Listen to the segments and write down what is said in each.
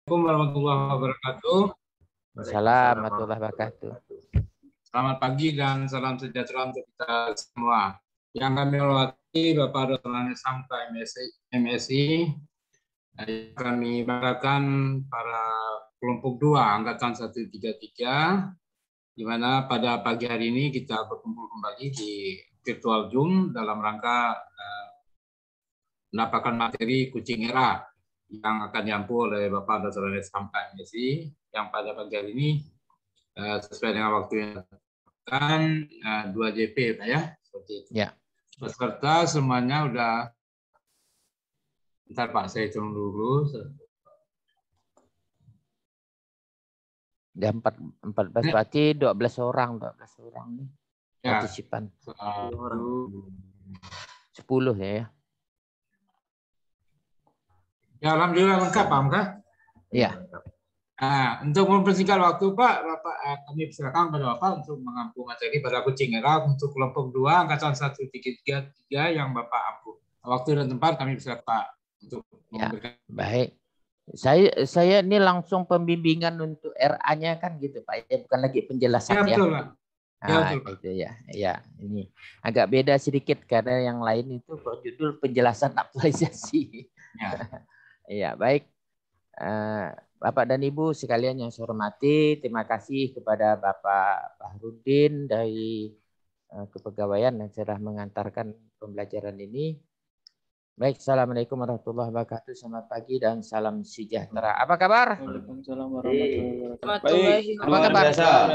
Assalamualaikum warahmatullahi wabarakatuh. Assalamualaikum warahmatullahi wabarakatuh. Selamat pagi dan salam sejahtera untuk kita semua. Yang kami hormati Bapak Dr. Anies Hamka MSI, kami banggakan para kelompok 2 Angkatan 133, di mana pada pagi hari ini kita berkumpul kembali di virtual Zoom dalam rangka mendapatkan materi kucing era yang akan diampu oleh Bapak Dr. Anies Hamka MSI, yang pada pagi hari ini sesuai dengan waktu yang kan 2 JP Pak ya, seperti itu. Ya. Peserta semuanya udah, bentar Pak, saya hitung dulu. Udah 14 berarti 12 orang nih Ya, partisipan. 10 ya. Ya, alhamdulillah lengkap Pak Hamka. Iya. Nah, untuk mempersingkat waktu Pak, kami persilakan pada Bapak untuk mengampu materi pada kucing era untuk kelompok 2 Angkatan 133 yang Bapak ampu. Waktu dan tempat kami persilakan Pak untuk memberikan. Baik. Saya ini langsung pembimbingan untuk RA-nya kan gitu Pak, ya bukan lagi penjelasan ya. Betul, Pak. Ya, betul, Pak. Itu ya. Ya, ini agak beda sedikit karena yang lain itu berjudul penjelasan aktualisasi. Ya. Iya, baik. Bapak dan Ibu sekalian yang saya hormati, terima kasih kepada Bapak Fahrudin dari Kepegawaian yang sudah mengantarkan pembelajaran ini. Baik, Assalamualaikum warahmatullahi wabarakatuh. Selamat pagi dan salam sejahtera. Apa kabar? Waalaikumsalam warahmatullahi wabarakatuh. Baik, apa kabar?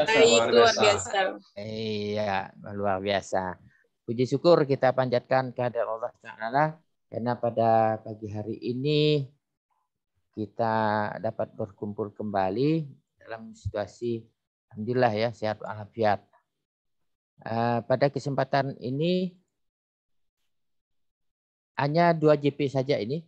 Baik, luar biasa. Iya, luar biasa. Puji syukur kita panjatkan kehadirat Allah Ta'ala karena pada pagi hari ini kita dapat berkumpul kembali dalam situasi alhamdulillah ya sehat walafiat. Pada kesempatan ini hanya 2 JP saja ini.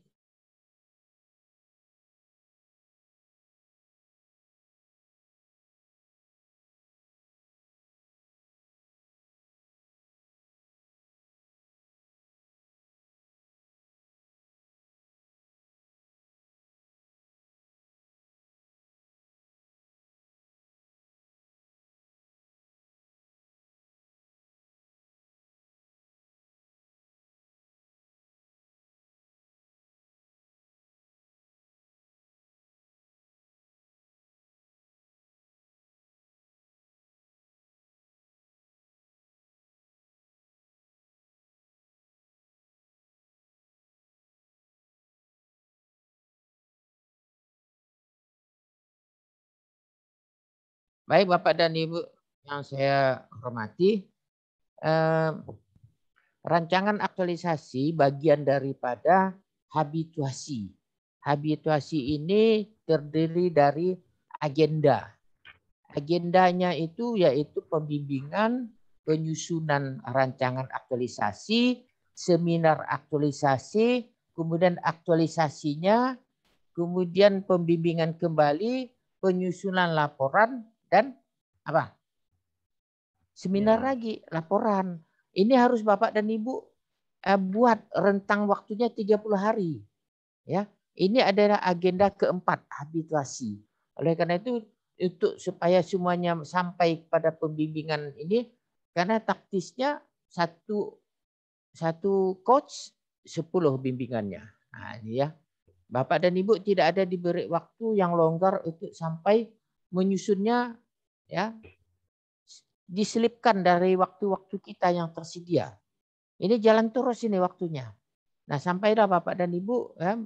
Baik Bapak dan Ibu yang saya hormati, rancangan aktualisasi bagian daripada habituasi. Habituasi ini terdiri dari agenda. Agendanya itu yaitu pembimbingan, penyusunan rancangan aktualisasi, seminar aktualisasi, kemudian aktualisasinya, kemudian pembimbingan kembali, penyusunan laporan, dan apa? Seminar lagi, laporan. Ini harus Bapak dan Ibu buat rentang waktunya 30 hari. Ya, ini adalah agenda keempat, habituasi. Oleh karena itu, untuk supaya semuanya sampai pada pembimbingan ini, karena taktisnya satu coach 10 bimbingannya. Nah, ini ya. Bapak dan Ibu tidak ada diberi waktu yang longgar untuk sampai menyusunnya, ya, diselipkan dari waktu-waktu kita yang tersedia. Ini jalan terus ini waktunya. Nah, sampailah Bapak dan Ibu, ya,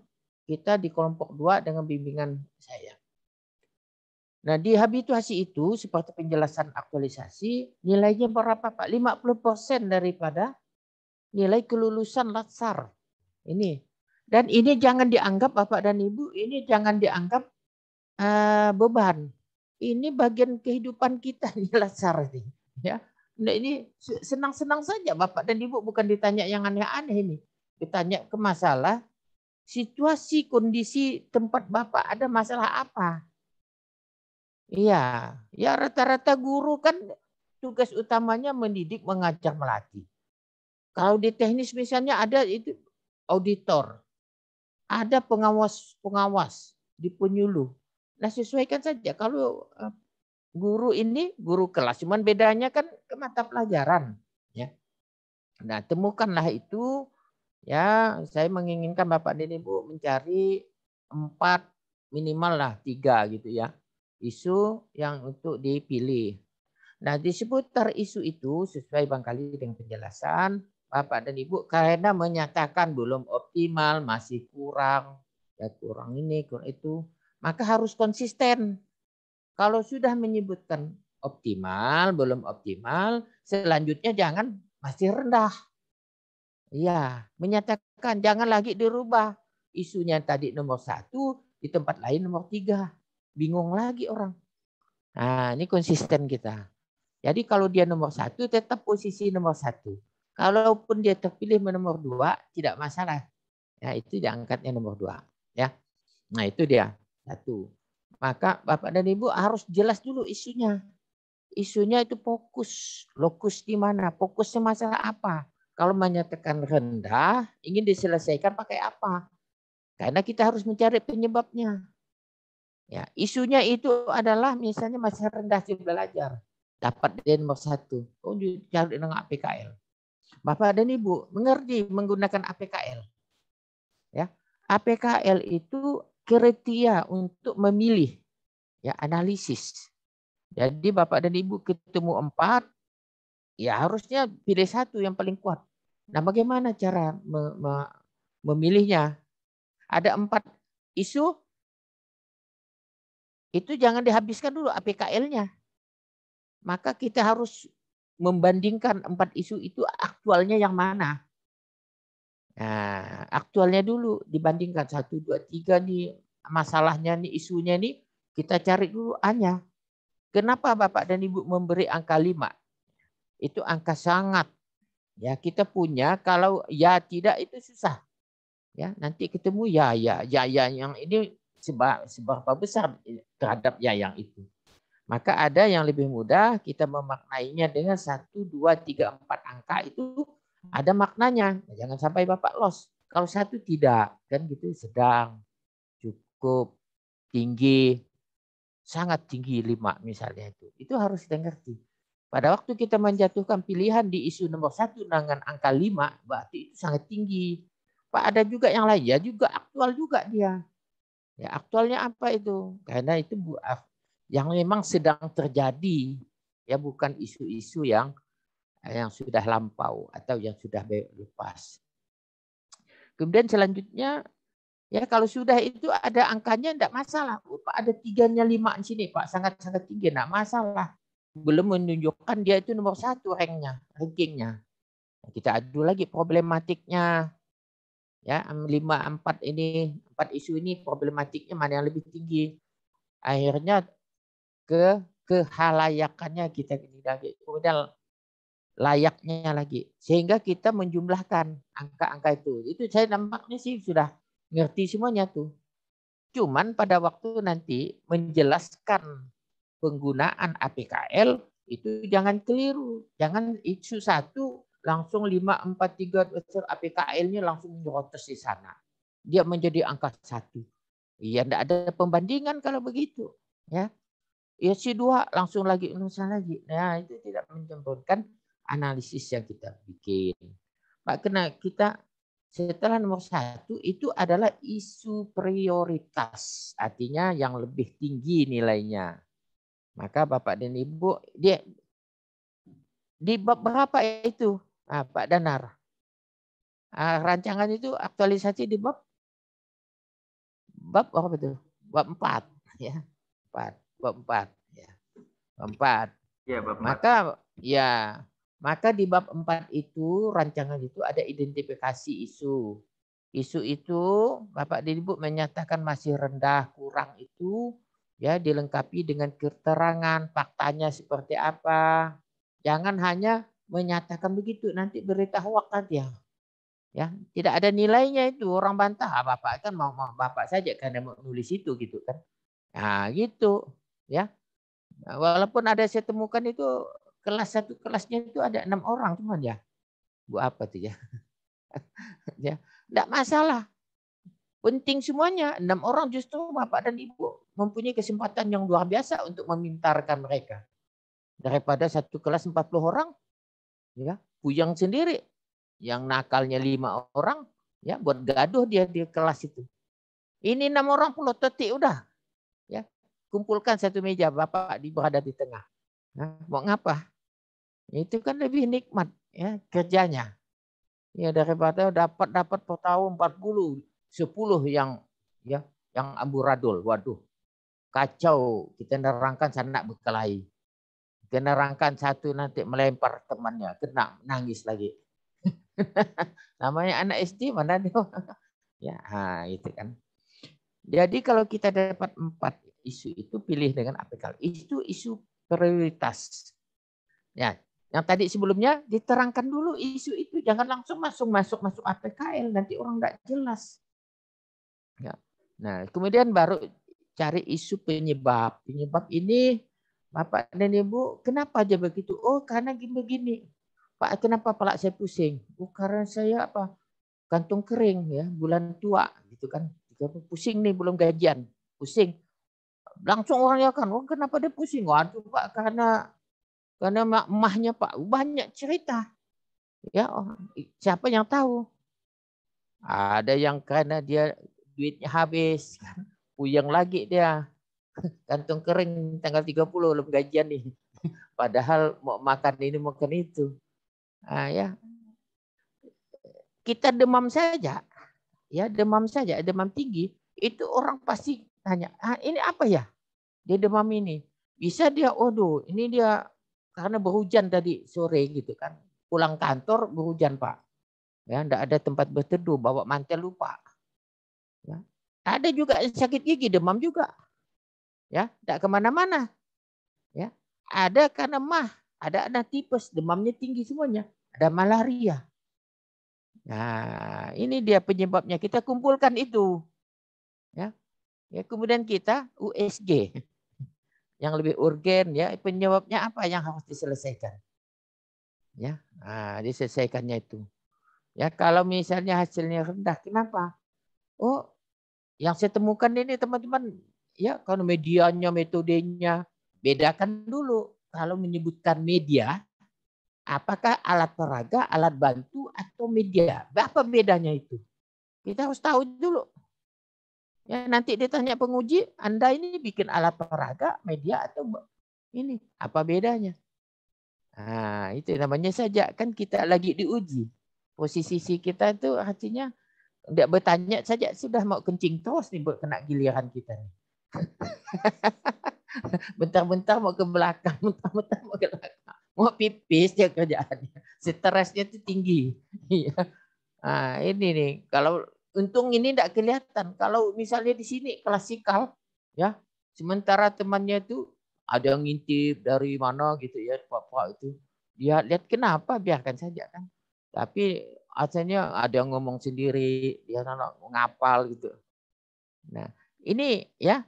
kita di kelompok 2 dengan bimbingan saya. Nah, di habituasi itu seperti penjelasan aktualisasi, nilainya berapa Pak? 50% daripada nilai kelulusan latsar. Ini. Dan ini jangan dianggap Bapak dan Ibu, ini jangan dianggap beban. Ini bagian kehidupan kita nih latsar ini. Ya. Nah, ini senang-senang saja Bapak dan Ibu, bukan ditanya yang aneh-aneh ini. Ditanya ke masalah situasi, kondisi tempat Bapak ada masalah apa. Iya, ya rata-rata guru kan tugas utamanya mendidik, mengajar, melatih. Kalau di teknis misalnya ada itu auditor. Ada pengawas di penyuluh. Nah, sesuaikan saja. Kalau guru ini guru kelas, cuman bedanya kan ke mata pelajaran. Ya. Nah, temukanlah itu. Ya, saya menginginkan Bapak dan Ibu mencari 4 minimal lah 3 gitu ya. Isu yang untuk dipilih. Nah, di seputar isu itu sesuai barangkali dengan penjelasan Bapak dan Ibu karena menyatakan belum optimal, masih kurang, ya kurang ini, kurang itu, maka harus konsisten. Kalau sudah menyebutkan optimal, belum optimal, selanjutnya jangan masih rendah. Iya, menyatakan jangan lagi dirubah. Isunya tadi nomor 1, di tempat lain nomor 3. Bingung lagi orang. Nah, ini konsisten kita. Jadi kalau dia nomor 1, tetap posisi nomor 1. Kalaupun dia terpilih nomor 2, tidak masalah. Ya, itu diangkatnya nomor 2. Ya. Nah, itu dia. 1. Maka Bapak dan Ibu harus jelas dulu isunya. Isunya itu fokus. Lokus di mana? Fokusnya masalah apa? Kalau menyatakan rendah, ingin diselesaikan pakai apa? Karena kita harus mencari penyebabnya. Ya, isunya itu adalah misalnya masih rendah si belajar. Dapat dia nomor 1. Oh, cari dengan APKL. Bapak dan Ibu mengerti menggunakan APKL. Ya, APKL itu kriteria untuk memilih, ya analisis. Jadi Bapak dan Ibu ketemu 4, ya harusnya pilih 1 yang paling kuat. Nah, bagaimana cara memilihnya? Ada 4 isu, itu jangan dihabiskan dulu APKL-nya. Maka kita harus membandingkan 4 isu itu aktualnya yang mana. Nah, aktualnya dulu dibandingkan 1, 2, 3 nih masalahnya nih isunya nih kita cari dulu A-nya. Kenapa Bapak dan Ibu memberi angka 5? Itu angka sangat. Ya, kita punya kalau ya tidak itu susah. Ya, nanti ketemu ya yang ini seberapa besar terhadap ya yang itu. Maka ada yang lebih mudah kita memaknainya dengan 1, 2, 3, 4 angka itu ada maknanya. Jangan sampai Bapak lost. Kalau 1 tidak, kan gitu sedang, cukup, tinggi, sangat tinggi 5 misalnya itu. Itu harus kita ngerti. Pada waktu kita menjatuhkan pilihan di isu nomor 1 dengan angka 5, berarti itu sangat tinggi. Pak ada juga yang lain, ya juga aktual juga dia. Ya aktualnya apa itu? Karena itu yang memang sedang terjadi, ya bukan isu-isu yang sudah lampau atau yang sudah lepas. Kemudian selanjutnya, ya kalau sudah itu ada angkanya tidak masalah. Pak ada 3-nya 5 di sini, Pak sangat-sangat tinggi, tidak masalah. Belum menunjukkan dia itu nomor 1 rankingnya. Kita adu lagi problematiknya. Ya, 5, 4 ini, 4 isu ini problematiknya mana yang lebih tinggi. Akhirnya kehalayakannya kita lagi. Kemudian layaknya lagi. Sehingga kita menjumlahkan angka-angka itu. Itu saya nampaknya sih sudah ngerti semuanya tuh. Cuman pada waktu nanti menjelaskan penggunaan APKL itu jangan keliru. Jangan isu 1 langsung 5, 4, 3 APKL-nya langsung nyorotes di sana. Dia menjadi angka 1. Iya, tidak ada pembandingan kalau begitu. Ya, ya C2 langsung lagi. Nah, itu tidak menyempurnakan analisis yang kita bikin. Pak, kena kita setelah nomor 1 itu adalah isu prioritas. Artinya yang lebih tinggi nilainya. Maka Bapak dan Ibu, dia di bab berapa itu, Pak Danar? Rancangan itu aktualisasi di bab apa itu? Bab 4 ya. 4, bab 4 ya. Bab 4. Ya, Bab 4. Maka di bab 4 itu rancangan itu ada identifikasi isu. Isu itu Bapak dan Ibu menyatakan masih rendah, kurang itu ya dilengkapi dengan keterangan faktanya seperti apa. Jangan hanya menyatakan begitu, nanti berita hoak aja. Ya, tidak ada nilainya itu. Orang bantah, Bapak kan mau Bapak saja karena mau nulis itu gitu kan. Nah, gitu ya. Nah, walaupun ada saya temukan itu satu kelasnya itu ada 6 orang cuman ya. Bu apa tuh ya? Ya, enggak masalah. Penting semuanya. 6 orang justru bapak dan ibu mempunyai kesempatan yang luar biasa untuk memintarkan mereka. Daripada satu kelas 40 orang, ya puyeng sendiri. Yang nakalnya 5 orang, ya buat gaduh dia di kelas itu. Ini 6 orang puluh tetik udah. Ya, kumpulkan satu meja, bapak berada di tengah. Nah, mau ngapa? Itu kan lebih nikmat ya kerjanya. Ya daripada dapat per tahun 40, 10 yang amburadul. Waduh, kacau. Kita nerangkan sanak berkelahi. Kita nerangkan satu nanti melempar temannya, kena nangis lagi. Namanya anak SD mana dia? Ya, itu kan. Jadi kalau kita dapat 4 isu itu pilih dengan APKL. Itu isu prioritas. Ya, yang tadi sebelumnya diterangkan dulu isu itu, jangan langsung masuk APKL, nanti orang nggak jelas. Ya. Nah, kemudian baru cari isu penyebab. Penyebab ini Bapak dan Ibu, kenapa aja begitu? Oh, karena begini. Pak, kenapa kepala saya pusing? Oh, karena saya kantung kering ya, bulan tua gitu kan. Pusing nih belum gajian, pusing. Langsung orang ya kan, oh kenapa dia pusing? Waduh Pak, karena emahnya Pak banyak cerita. Ya, siapa yang tahu? Ada yang karena dia duitnya habis, puyeng lagi dia. Kantung kering tanggal 30 belum gajian nih. Padahal mau makan ini makan itu. Ya. Kita demam saja. Ya, demam saja, demam tinggi, itu orang pasti tanya, ini apa ya? Dia demam ini. Bisa dia, ini dia karena berhujan tadi sore gitu kan. Pulang kantor berhujan Pak. Ya, enggak ada tempat berteduh, bawa mantel lupa. Ya. Ada juga sakit gigi, demam juga. Ya, enggak kemana-mana. Ya, ada karena ada tipes, demamnya tinggi semuanya. Ada malaria. Nah, ini dia penyebabnya. Kita kumpulkan itu. Ya. Ya, kemudian kita USG. Yang lebih urgen ya, penyebabnya apa yang harus diselesaikan. Ya, diselesaikannya itu. Ya, kalau misalnya hasilnya rendah, kenapa? Oh, yang saya temukan ini teman-teman, ya kalau medianya, metodenya, bedakan dulu. Kalau menyebutkan media, apakah alat peraga, alat bantu, atau media? Apa bedanya itu? Kita harus tahu dulu. Ya, nanti ditanya penguji, Anda ini bikin alat peraga, media, atau ini? Apa bedanya? Nah, itu namanya saja. Kan kita lagi diuji. Posisi kita itu artinya tidak bertanya saja sudah mau kencing terus nih kena giliran kita nih. Bentar-bentar mau ke belakang, bentar-bentar mau ke belakang. Mau pipis dia kerjaannya. Stresnya itu tinggi. Nah, ini nih. Kalau untung ini tidak kelihatan. Kalau misalnya di sini klasikal, ya, sementara temannya itu ada yang ngintip dari mana gitu ya, Pak itu. Dia lihat kenapa, biarkan saja kan. Tapi asalnya ada yang ngomong sendiri, dia ngapal gitu. Nah, ini ya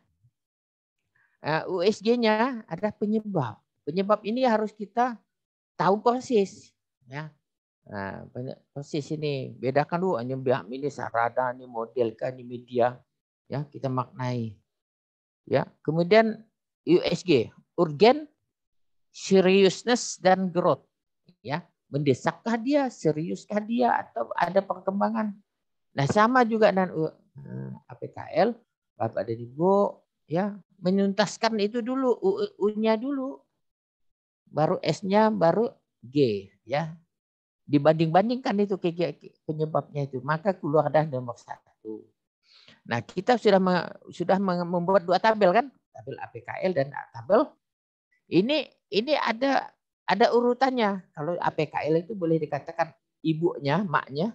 USG-nya ada penyebab. Penyebab ini harus kita tahu persis, ya. Nah, persis ini bedakan dulu ini sarada, ini model kan, ini media, ya kita maknai. Ya, kemudian USG, urgen, seriousness dan growth, ya. Mendesakkah dia, seriuskah dia, atau ada perkembangan. Nah, sama juga dengan APKL, Bapak dan Ibu, ya menuntaskan itu dulu, U-nya dulu, baru S-nya, baru G, ya. Dibanding-bandingkan itu penyebabnya itu, maka keluar dah nomor 1. Nah, kita sudah membuat 2 tabel kan, tabel APKL dan tabel ini ada urutannya. Kalau APKL itu boleh dikatakan ibunya, maknya,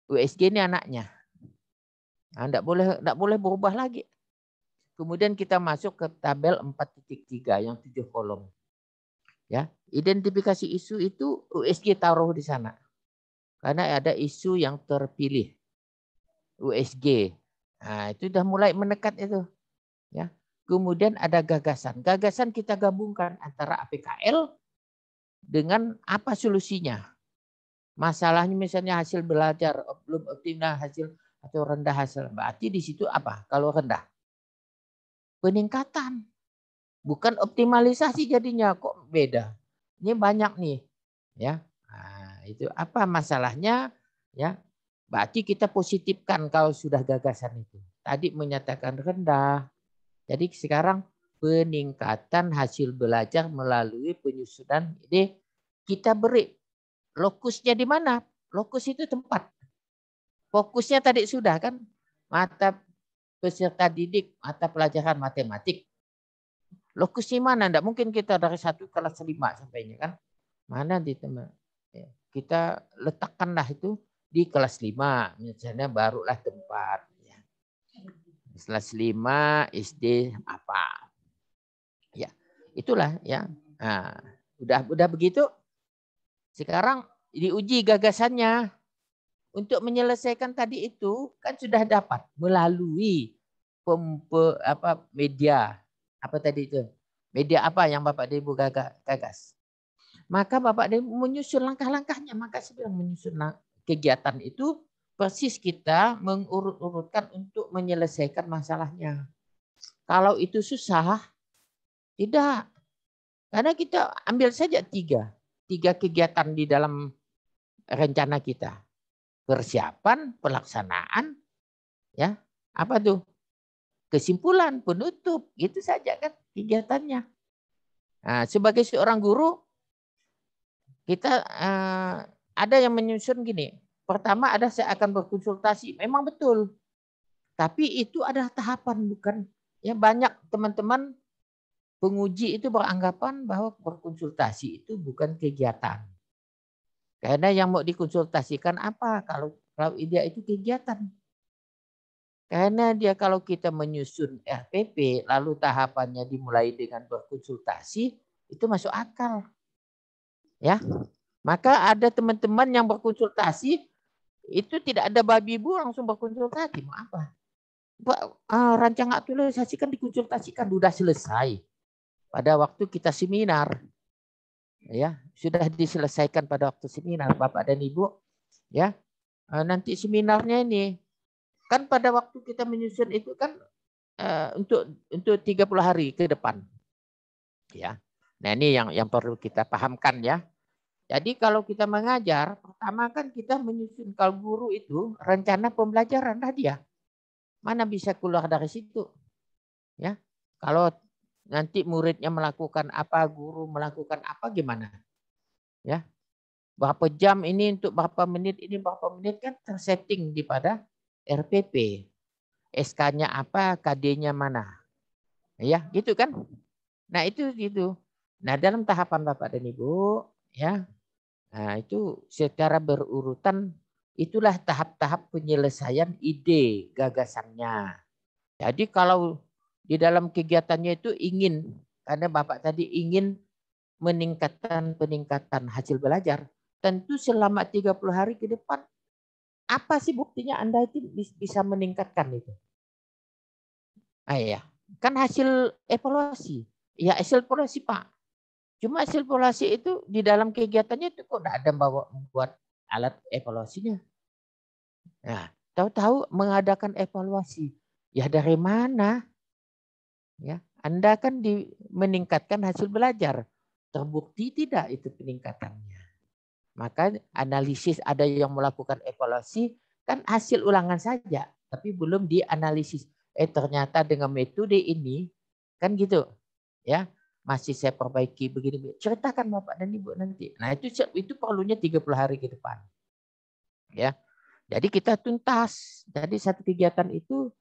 USG ini anaknya. Nah, enggak boleh berubah lagi. Kemudian kita masuk ke tabel 4.3 yang 7 kolom. Ya, identifikasi isu itu USG taruh di sana. Karena ada isu yang terpilih. USG. Nah, itu sudah mulai menekat itu. Ya. Kemudian ada gagasan. Gagasan kita gabungkan antara APKL dengan apa solusinya. Masalahnya misalnya hasil belajar belum optimal, hasil atau rendah hasil. Berarti di situ apa? Kalau rendah, peningkatan, bukan optimalisasi jadinya. Kok beda? Ini banyak nih, ya. Nah, itu apa masalahnya? Ya, berarti kita positifkan kalau sudah gagasan itu. Tadi menyatakan rendah. Jadi sekarang peningkatan hasil belajar melalui penyusunan ide. Kita beri lokusnya di mana? Lokus itu tempat. Fokusnya tadi sudah kan, mata peserta didik, mata pelajaran matematik. Lokusnya mana? Tidak mungkin kita dari 1 kelas 5 sampainya kan. Mana di teman? Kita letakkanlah itu di kelas 5. Misalnya barulah tempat. Kelas 5 SD apa. Ya, itulah ya. Nah, udah begitu. Sekarang diuji gagasannya. Untuk menyelesaikan tadi itu kan sudah dapat melalui media. Apa tadi itu? Media apa yang Bapak Ibu gagas? Maka Bapak Ibu menyusun langkah-langkahnya. Maka saya bilang menyusun kegiatan itu persis kita mengurut-urutkan untuk menyelesaikan masalahnya. Kalau itu susah, tidak. Karena kita ambil saja 3 kegiatan di dalam rencana kita. Persiapan, pelaksanaan, ya apa tuh? Kesimpulan, penutup, itu saja kan kegiatannya. Nah, sebagai seorang guru, kita ada yang menyusun gini. Pertama ada saya akan berkonsultasi, memang betul. Tapi itu adalah tahapan, bukan ya banyak teman-teman penguji itu beranggapan bahwa berkonsultasi itu bukan kegiatan. Karena yang mau dikonsultasikan apa? Kalau dia itu kegiatan. Karena dia kalau kita menyusun RPP, lalu tahapannya dimulai dengan berkonsultasi, itu masuk akal. Ya, maka ada teman-teman yang berkonsultasi, itu tidak ada babi bu langsung berkonsultasi. Mau apa? Rancangan aktualisasi kan dikonsultasikan, sudah selesai. Pada waktu kita seminar. Ya, sudah diselesaikan pada waktu seminar Bapak dan Ibu, ya. Nanti seminarnya ini kan pada waktu kita menyusun itu kan untuk 30 hari ke depan. Ya. Nah, ini yang perlu kita pahamkan ya. Jadi kalau kita mengajar, pertama kan kita menyusun kalau guru itu rencana pembelajaran dia. Mana bisa keluar dari situ? Ya. Kalau nanti muridnya melakukan apa, guru melakukan apa gimana? Ya, berapa jam ini untuk berapa menit ini berapa menit kan tersetting di pada RPP. SK-nya apa, KD-nya mana. Ya, gitu kan? Nah, itu gitu. Nah, dalam tahapan Bapak dan Ibu, ya. Nah, itu secara berurutan itulah tahap-tahap penyelesaian ide gagasannya. Jadi kalau di dalam kegiatannya itu ingin karena Bapak tadi ingin peningkatan hasil belajar. Tentu selama 30 hari ke depan, apa sih buktinya Anda itu bisa meningkatkan itu? Ya, kan hasil evaluasi. Ya hasil evaluasi Pak. Cuma hasil evaluasi itu di dalam kegiatannya itu kok tidak ada membuat alat evaluasinya. Nah, tahu-tahu mengadakan evaluasi. Ya dari mana? Ya, Anda kan meningkatkan hasil belajar. Terbukti tidak itu peningkatannya. Maka analisis ada yang melakukan evaluasi kan hasil ulangan saja, tapi belum dianalisis. Ternyata dengan metode ini kan gitu, ya masih saya perbaiki begini. Ceritakan Bapak dan Ibu nanti. Nah itu perlunya 30 hari ke depan, ya. Jadi kita tuntas. Jadi satu kegiatan itu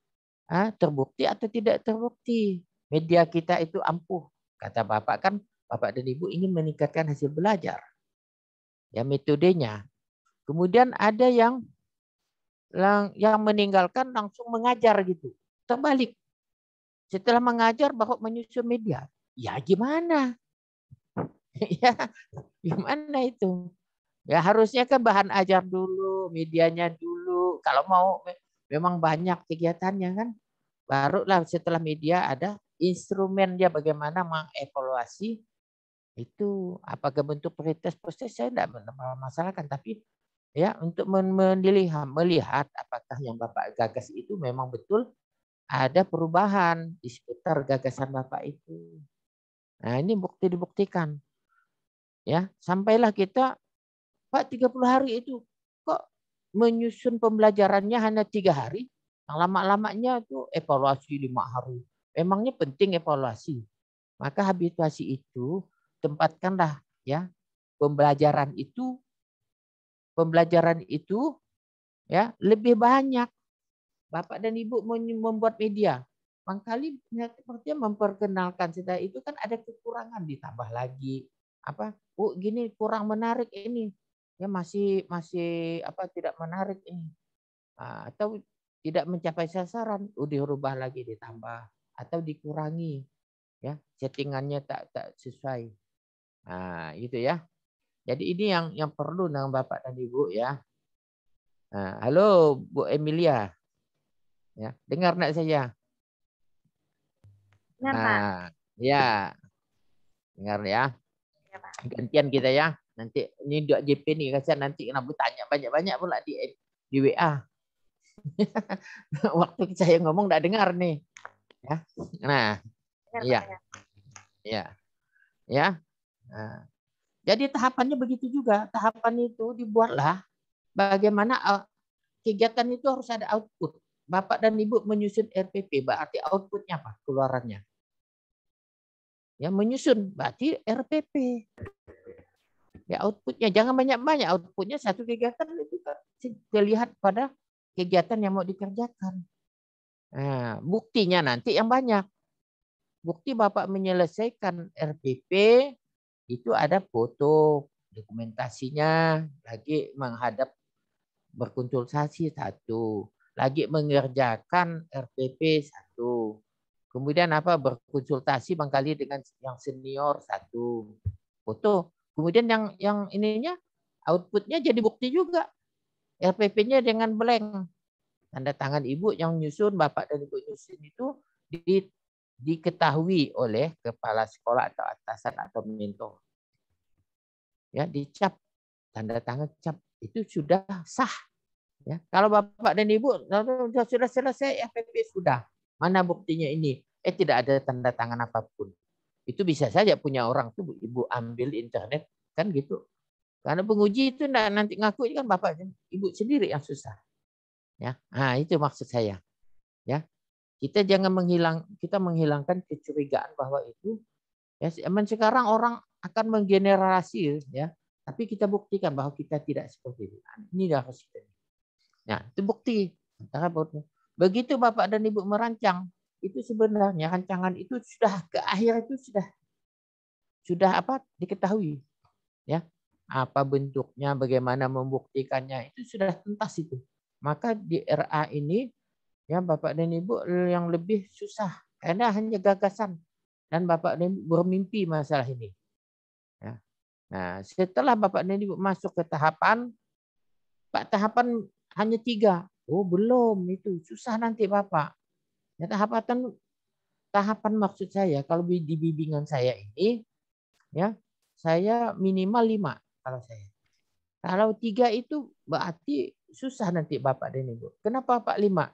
terbukti atau tidak terbukti. Media kita itu ampuh. Kata Bapak kan, Bapak dan Ibu ingin meningkatkan hasil belajar. Ya metodenya. Kemudian ada yang meninggalkan langsung mengajar gitu. Terbalik. Setelah mengajar baru menyusun media. Ya gimana? Ya gimana itu? Ya harusnya kan bahan ajar dulu, medianya dulu. Kalau mau memang banyak kegiatannya kan. Barulah setelah media ada instrumen dia bagaimana mengevaluasi itu apakah bentuk pretest proses saya tidak masalahkan, tapi ya untuk melihat apakah yang Bapak gagas itu memang betul ada perubahan di sekitar gagasan Bapak itu. Nah, ini dibuktikan. Ya, sampailah kita, Pak, 30 hari itu kok menyusun pembelajarannya hanya 3 hari, yang lama-lamanya itu evaluasi 5 hari. Memangnya penting evaluasi. Maka habituasi itu tempatkanlah ya pembelajaran itu ya lebih banyak. Bapak dan Ibu membuat media. Mangkali sepertinya memperkenalkan kita itu kan ada kekurangan, ditambah lagi apa? Oh, gini kurang menarik ini. Ya masih tidak menarik ini. Atau tidak mencapai sasaran, dirubah lagi, ditambah atau dikurangi. Ya, settingannya tak sesuai. Nah, itu ya. Jadi ini yang perlu dengan Bapak dan Ibu ya. Nah, halo Bu Emilia. Ya, dengar enggak saya? Ya, Pak. Ya. Dengar ya. Ya, Pak. Gantian kita ya. Nanti ini 2 JP nih, kasihan nanti kenapa tanya banyak-banyak pula di WA. Waktu saya ngomong enggak dengar nih. Ya. Nah, iya. Ya. Ya. Nah. Jadi tahapannya begitu juga. Tahapan itu dibuatlah bagaimana kegiatan itu harus ada output. Bapak dan Ibu menyusun RPP, berarti outputnya apa? Keluarannya. Ya, menyusun berarti RPP. Ya, outputnya jangan banyak-banyak. Outputnya satu kegiatan itu kan dilihat pada kegiatan yang mau dikerjakan. Nah, buktinya nanti yang banyak. Bukti Bapak menyelesaikan RPP itu ada foto, dokumentasinya, lagi menghadap berkonsultasi 1, lagi mengerjakan RPP 1. Kemudian berkonsultasi barangkali dengan yang senior 1. Foto. Kemudian yang ininya outputnya jadi bukti juga. RPP-nya dengan blank. Tanda tangan Ibu yang nyusun, Bapak dan Ibu nyusun itu diketahui oleh kepala sekolah atau atasan atau mentor. Ya, dicap, tanda tangan cap, itu sudah sah. Ya, kalau Bapak dan Ibu sudah selesai FPP sudah. Mana buktinya ini? Tidak ada tanda tangan apapun. Itu bisa saja punya orang tuh Ibu ambil internet kan gitu. Karena penguji itu nanti ngaku kan Bapak dan Ibu sendiri yang susah. Ya. Nah, itu maksud saya. Ya. Kita jangan menghilangkan kecurigaan bahwa itu ya sekarang orang akan menggenerasi ya. Tapi kita buktikan bahwa kita tidak seperti itu. Ini harus kita. Nah, itu bukti. Begitu Bapak dan Ibu merancang, itu sebenarnya rancangan itu sudah ke akhir itu sudah diketahui. Ya. Apa bentuknya, bagaimana membuktikannya, itu sudah tuntas itu. Maka di RA ini ya Bapak dan Ibu yang lebih susah karena hanya gagasan dan Bapak dan Ibu bermimpi masalah ini. Ya. Nah, setelah Bapak dan Ibu masuk ke tahapan, Pak, tahapan hanya 3. Oh, belum, itu susah nanti Bapak. Ya, tahapan maksud saya kalau di bimbingan saya ini ya, saya minimal 5 kalau saya. Kalau 3 itu berarti susah nanti Bapak dan Ibu. Kenapa Pak 5?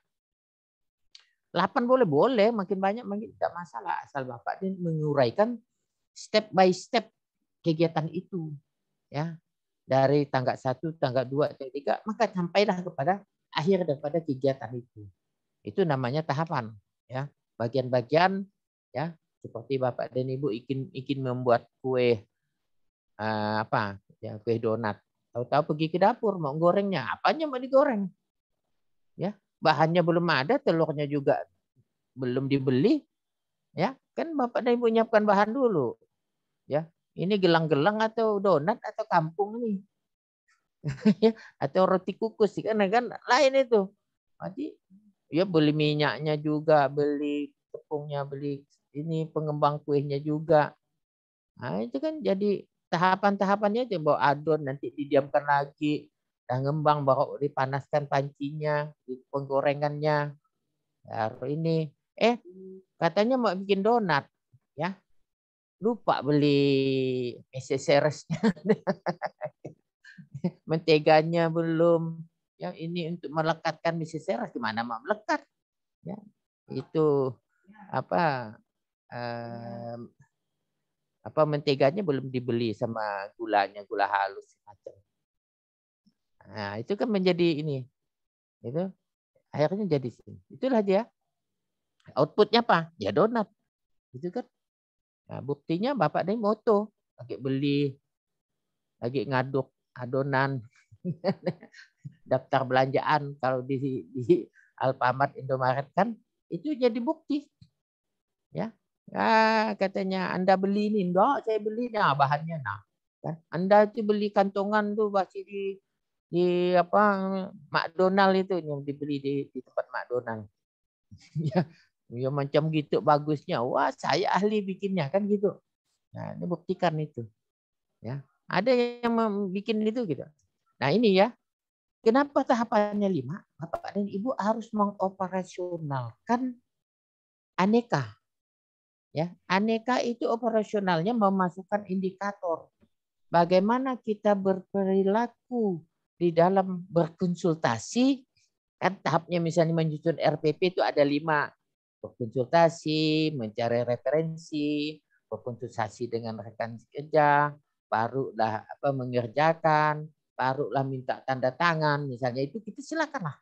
8 boleh, makin banyak makin tidak masalah asal Bapak menguraikan step by step kegiatan itu. Ya. Dari tanggal 1, tanggal 2, tanggal 3, maka sampailah kepada akhir daripada kegiatan itu. Itu namanya tahapan, ya. Bagian-bagian ya, seperti Bapak dan Ibu ingin membuat kue kue donat. Tahu-tahu pergi ke dapur mau gorengnya, apanya mau digoreng? Ya, bahannya belum ada, telurnya juga belum dibeli, ya. Kan Bapak dan Ibu nyiapkan bahan dulu. Ya. Ini gelang-gelang atau donat atau kampung nih. Atau roti kukus kan lain itu. Jadi ya beli minyaknya juga, beli tepungnya, beli ini pengembang kuenya juga. Nah, itu kan jadi tahapan-tahapannya aja bawa adon nanti didiamkan lagi, dah ngembang baru dipanaskan pancinya, di penggorengannya. Baru ini katanya mau bikin donat ya. Lupa beli SSRS-nya. menteganya belum. Ya, ini untuk melekatkan mie seras gimana mau melekat? Ya, itu apa menteganya belum dibeli sama gulanya, gula halus macam. Nah, itu kan menjadi ini. Itu akhirnya jadi sini. Itulah dia. Outputnya apa? Ya donat. Gitu kan. Nah, buktinya Bapak ini moto. Lagi beli, lagi ngaduk adonan. Daftar belanjaan kalau di Alfamart, Indomaret kan itu jadi bukti. Ya. Katanya Anda beli ini. Enggak, saya beli. Nah, bahannya. Nah, kan? Anda itu beli kantongan tuh masih di apa McDonald itu yang dibeli di tempat McDonald. Ya macam gitu bagusnya. Wah, saya ahli bikinnya kan gitu. Nah, ini buktikan itu. Ya. Ada yang bikin itu gitu. Nah, ini ya. Kenapa tahapannya 5? Bapak dan Ibu harus mengoperasionalkan aneka. Ya, aneka itu operasionalnya memasukkan indikator. Bagaimana kita berperilaku di dalam berkonsultasi. Kan tahapnya misalnya menyusun RPP itu ada 5. Berkonsultasi, mencari referensi, berkonsultasi dengan rekan kerja, barulah mengerjakan, barulah minta tanda tangan, misalnya itu kita silakanlah.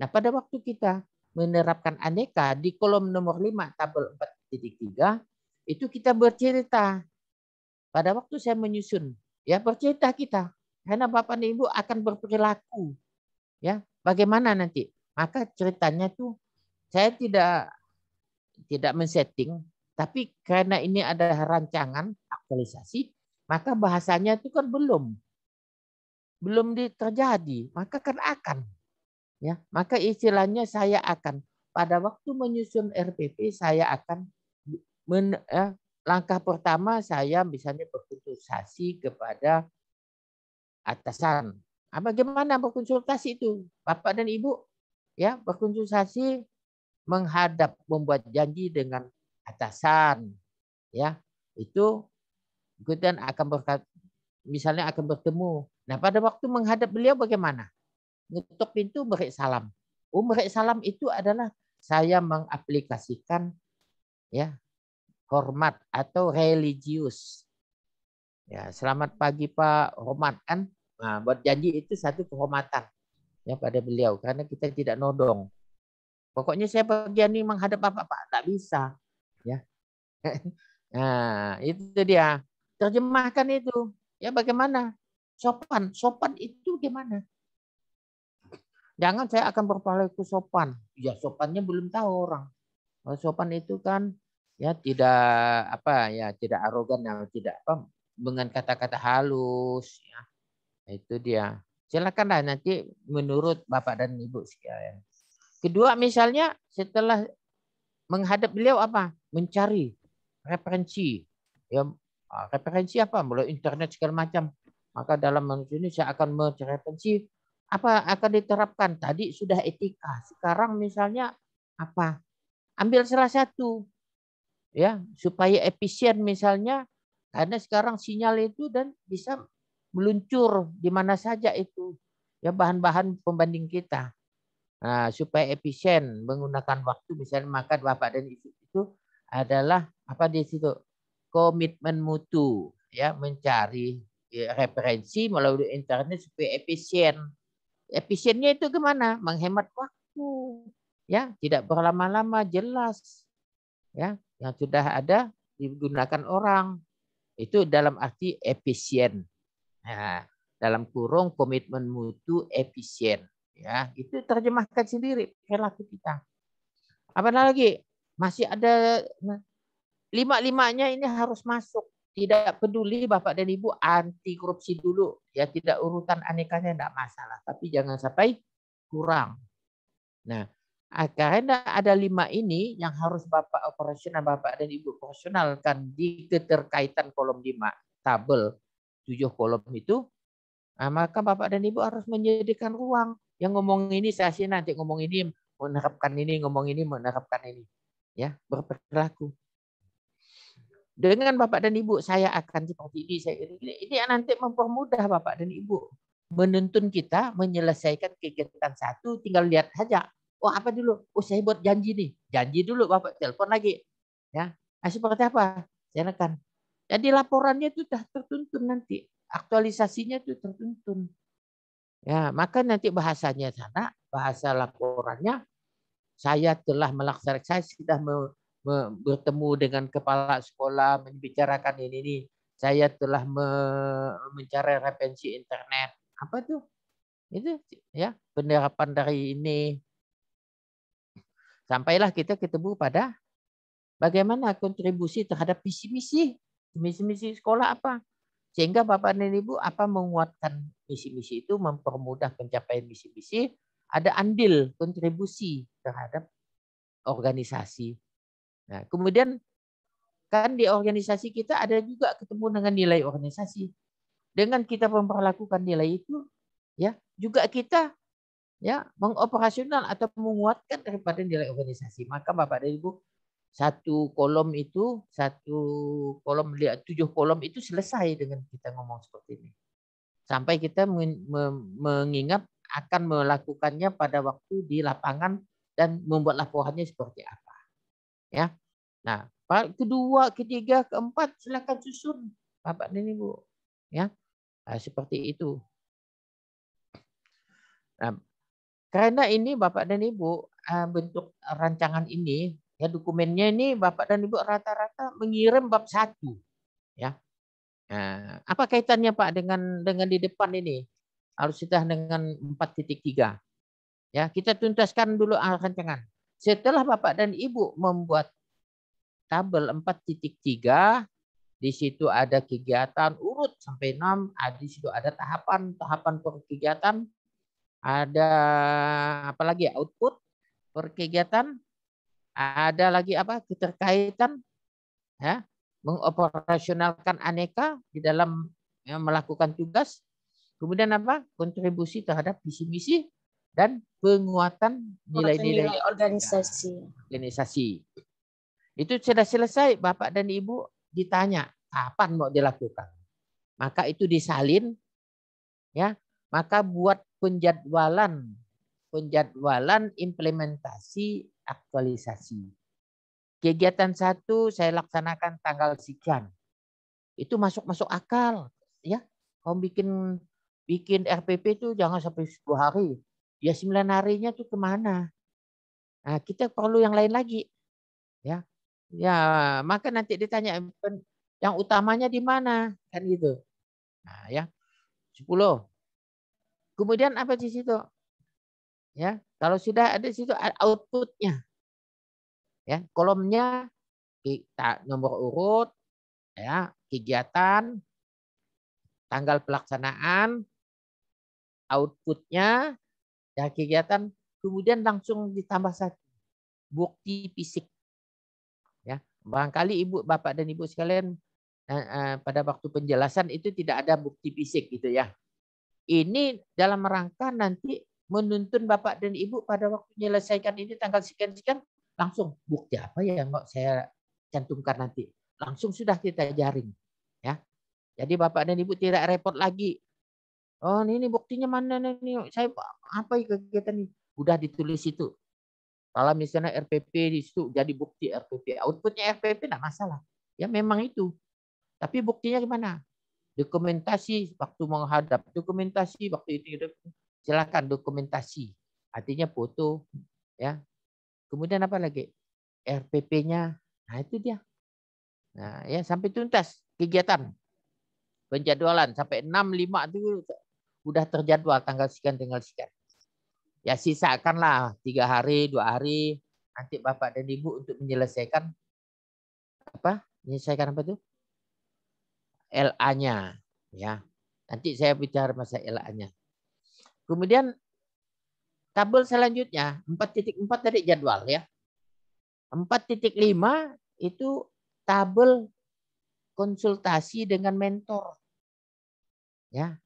Nah, pada waktu kita menerapkan aneka di kolom nomor 5 tabel 4.3 itu kita bercerita. Pada waktu saya menyusun, ya bercerita kita, karena Bapak dan Ibu akan berperilaku, ya bagaimana nanti. Maka ceritanya tuh saya tidak men-setting, tapi karena ini ada rancangan aktualisasi, maka bahasanya itu kan belum terjadi, maka kan akan. Ya, maka istilahnya saya akan pada waktu menyusun RPP saya akan langkah pertama saya misalnya berkonsultasi kepada atasan. Bagaimana berkonsultasi itu, Bapak dan Ibu? Ya, berkonsultasi menghadap membuat janji dengan atasan. Ya, itu kemudian misalnya akan bertemu. Nah, pada waktu menghadap beliau bagaimana? Ngetok pintu beri salam. Beri salam itu adalah saya mengaplikasikan ya hormat atau religius. Ya, selamat pagi Pak, hormat kan. Nah, buat janji itu satu kehormatan ya pada beliau karena kita tidak nodong. Pokoknya saya bagian ini menghadap Bapak, Pak, tak bisa. Ya. Nah, itu dia. Terjemahkan itu. Ya bagaimana? Sopan. Sopan itu gimana? Jangan saya akan berperilaku sopan. Ya sopannya belum tahu orang. Kalau sopan itu kan ya tidak tidak arogan, tidak dengan kata-kata halus. Ya. Itu dia. Silakanlah nanti menurut Bapak dan Ibu sekalian. Kedua misalnya setelah menghadap beliau mencari referensi. Ya, referensi mulai internet segala macam. Maka dalam menuju ini saya akan mencari referensi akan diterapkan. Tadi sudah etika. Sekarang misalnya ambil salah satu ya supaya efisien misalnya karena sekarang sinyal itu dan bisa meluncur di mana saja itu ya bahan-bahan pembanding kita. Nah, supaya efisien menggunakan waktu misalnya maka Bapak dan Ibu itu adalah di situ komitmen mutu ya mencari referensi melalui internet supaya efisien. Efisiennya itu gimana? Menghemat waktu. Ya, tidak berlama-lama, jelas. Ya, yang sudah ada digunakan orang. Itu dalam arti efisien. Nah, dalam kurung komitmen mutu efisien. Ya, itu terjemahkan sendiri perilaku kita. Apa lagi? Masih ada 5-5-nya ini harus masuk. Tidak peduli Bapak dan Ibu anti korupsi dulu. Ya tidak urutan anekanya tidak masalah. Tapi jangan sampai kurang. Nah, karena ada 5 ini yang harus Bapak dan Ibu operasionalkan di keterkaitan kolom 5 tabel 7 kolom itu. Nah, maka Bapak dan Ibu harus menyediakan ruang. Yang ngomong ini saya nanti ngomong ini menerapkan ini, ngomong ini menerapkan ini. Ya, berperilaku. Dengan Bapak dan Ibu saya akan seperti ini. Ini nanti mempermudah Bapak dan Ibu menuntun kita menyelesaikan kegiatan satu, tinggal lihat saja. Oh apa dulu? Oh saya buat janji nih. Janji dulu Bapak, telepon lagi. Ya, seperti apa? Saya akan. Jadi laporannya itu sudah tertuntun nanti. Aktualisasinya itu tertuntun. Ya, maka nanti bahasanya sana, bahasa laporannya, saya telah melaksanakan, saya sudah bertemu dengan kepala sekolah, membicarakan ini. Saya telah mencari referensi internet. Apa tuh? Itu ya penerapan dari ini. Sampailah kita ketemu pada bagaimana kontribusi terhadap misi-misi sekolah apa. Sehingga Bapak dan Ibu apa menguatkan misi-misi itu, mempermudah pencapaian misi-misi, ada andil kontribusi terhadap organisasi. Nah, kemudian kan di organisasi kita ada juga ketemu dengan nilai organisasi. Dengan kita memperlakukan nilai itu, ya juga kita ya mengoperasional atau menguatkan daripada nilai organisasi. Maka Bapak dan Ibu, satu kolom 7 kolom itu selesai dengan kita ngomong seperti ini. Sampai kita mengingat akan melakukannya pada waktu di lapangan dan membuat laporannya seperti apa. Ya. Nah, kedua, ketiga, keempat silakan susun Bapak dan Ibu. Ya. Nah, seperti itu. Nah, karena ini Bapak dan Ibu bentuk rancangan ini, ya dokumennya ini Bapak dan Ibu rata-rata mengirim bab 1. Ya. Nah, apa kaitannya Pak dengan di depan ini? Harus sudah dengan 4.3. Ya, kita tuntaskan dulu rancangan. Setelah Bapak dan Ibu membuat tabel 4.3, di situ ada kegiatan urut sampai 6, di situ ada tahapan per kegiatan, ada apa lagi? Output per kegiatan, ada lagi apa? Keterkaitan, ya, mengoperasionalkan aneka di dalam ya, melakukan tugas. Kemudian apa? Kontribusi terhadap misi-misi dan penguatan nilai-nilai organisasi. Itu sudah selesai, Bapak dan Ibu ditanya kapan mau dilakukan. Maka itu disalin, ya. Maka buat penjadwalan implementasi aktualisasi. Kegiatan 1 saya laksanakan tanggal sekian. Itu masuk akal, ya. Kalau bikin RPP itu jangan sampai 10 hari. Ya 9 harinya tuh kemana? Nah, kita perlu yang lain lagi. Ya. Ya, maka nanti ditanya yang utamanya di mana? Kan gitu. Nah, ya. 10. Kemudian apa di situ? Ya, kalau sudah ada di situ outputnya. Ya, kolomnya kita nomor urut, ya, kegiatan, tanggal pelaksanaan, outputnya, ya kegiatan, kemudian langsung ditambah 1 bukti fisik. Ya, barangkali Bapak dan Ibu sekalian pada waktu penjelasan itu tidak ada bukti fisik gitu ya. Ini dalam rangka nanti menuntun Bapak dan Ibu pada waktu menyelesaikan ini tanggal sekian-sekian, langsung bukti apa yang mau saya cantumkan nanti. Langsung sudah kita jaring. Ya. Jadi Bapak dan Ibu tidak repot lagi. Oh ini buktinya mana nih? Saya apa kegiatan ini? Udah ditulis itu. Kalau misalnya RPP di situ jadi bukti RPP. Outputnya RPP tidak masalah. Ya memang itu. Tapi buktinya gimana? Dokumentasi waktu menghadap. Dokumentasi waktu itu. Silakan dokumentasi. Artinya foto. Ya. Kemudian apa lagi? RPP-nya. Nah itu dia. Nah ya sampai tuntas kegiatan. Penjadwalan. Sampai 6-5 itu udah terjadwal tanggal sekian. Ya sisakanlah 3 hari, 2 hari. Nanti Bapak dan Ibu untuk menyelesaikan apa? Menyelesaikan apa itu? LA-nya. Ya. Nanti saya bicara masa LA-nya. Kemudian tabel selanjutnya 4.4 tadi jadwal ya. 4.5 itu tabel konsultasi dengan mentor. Ya.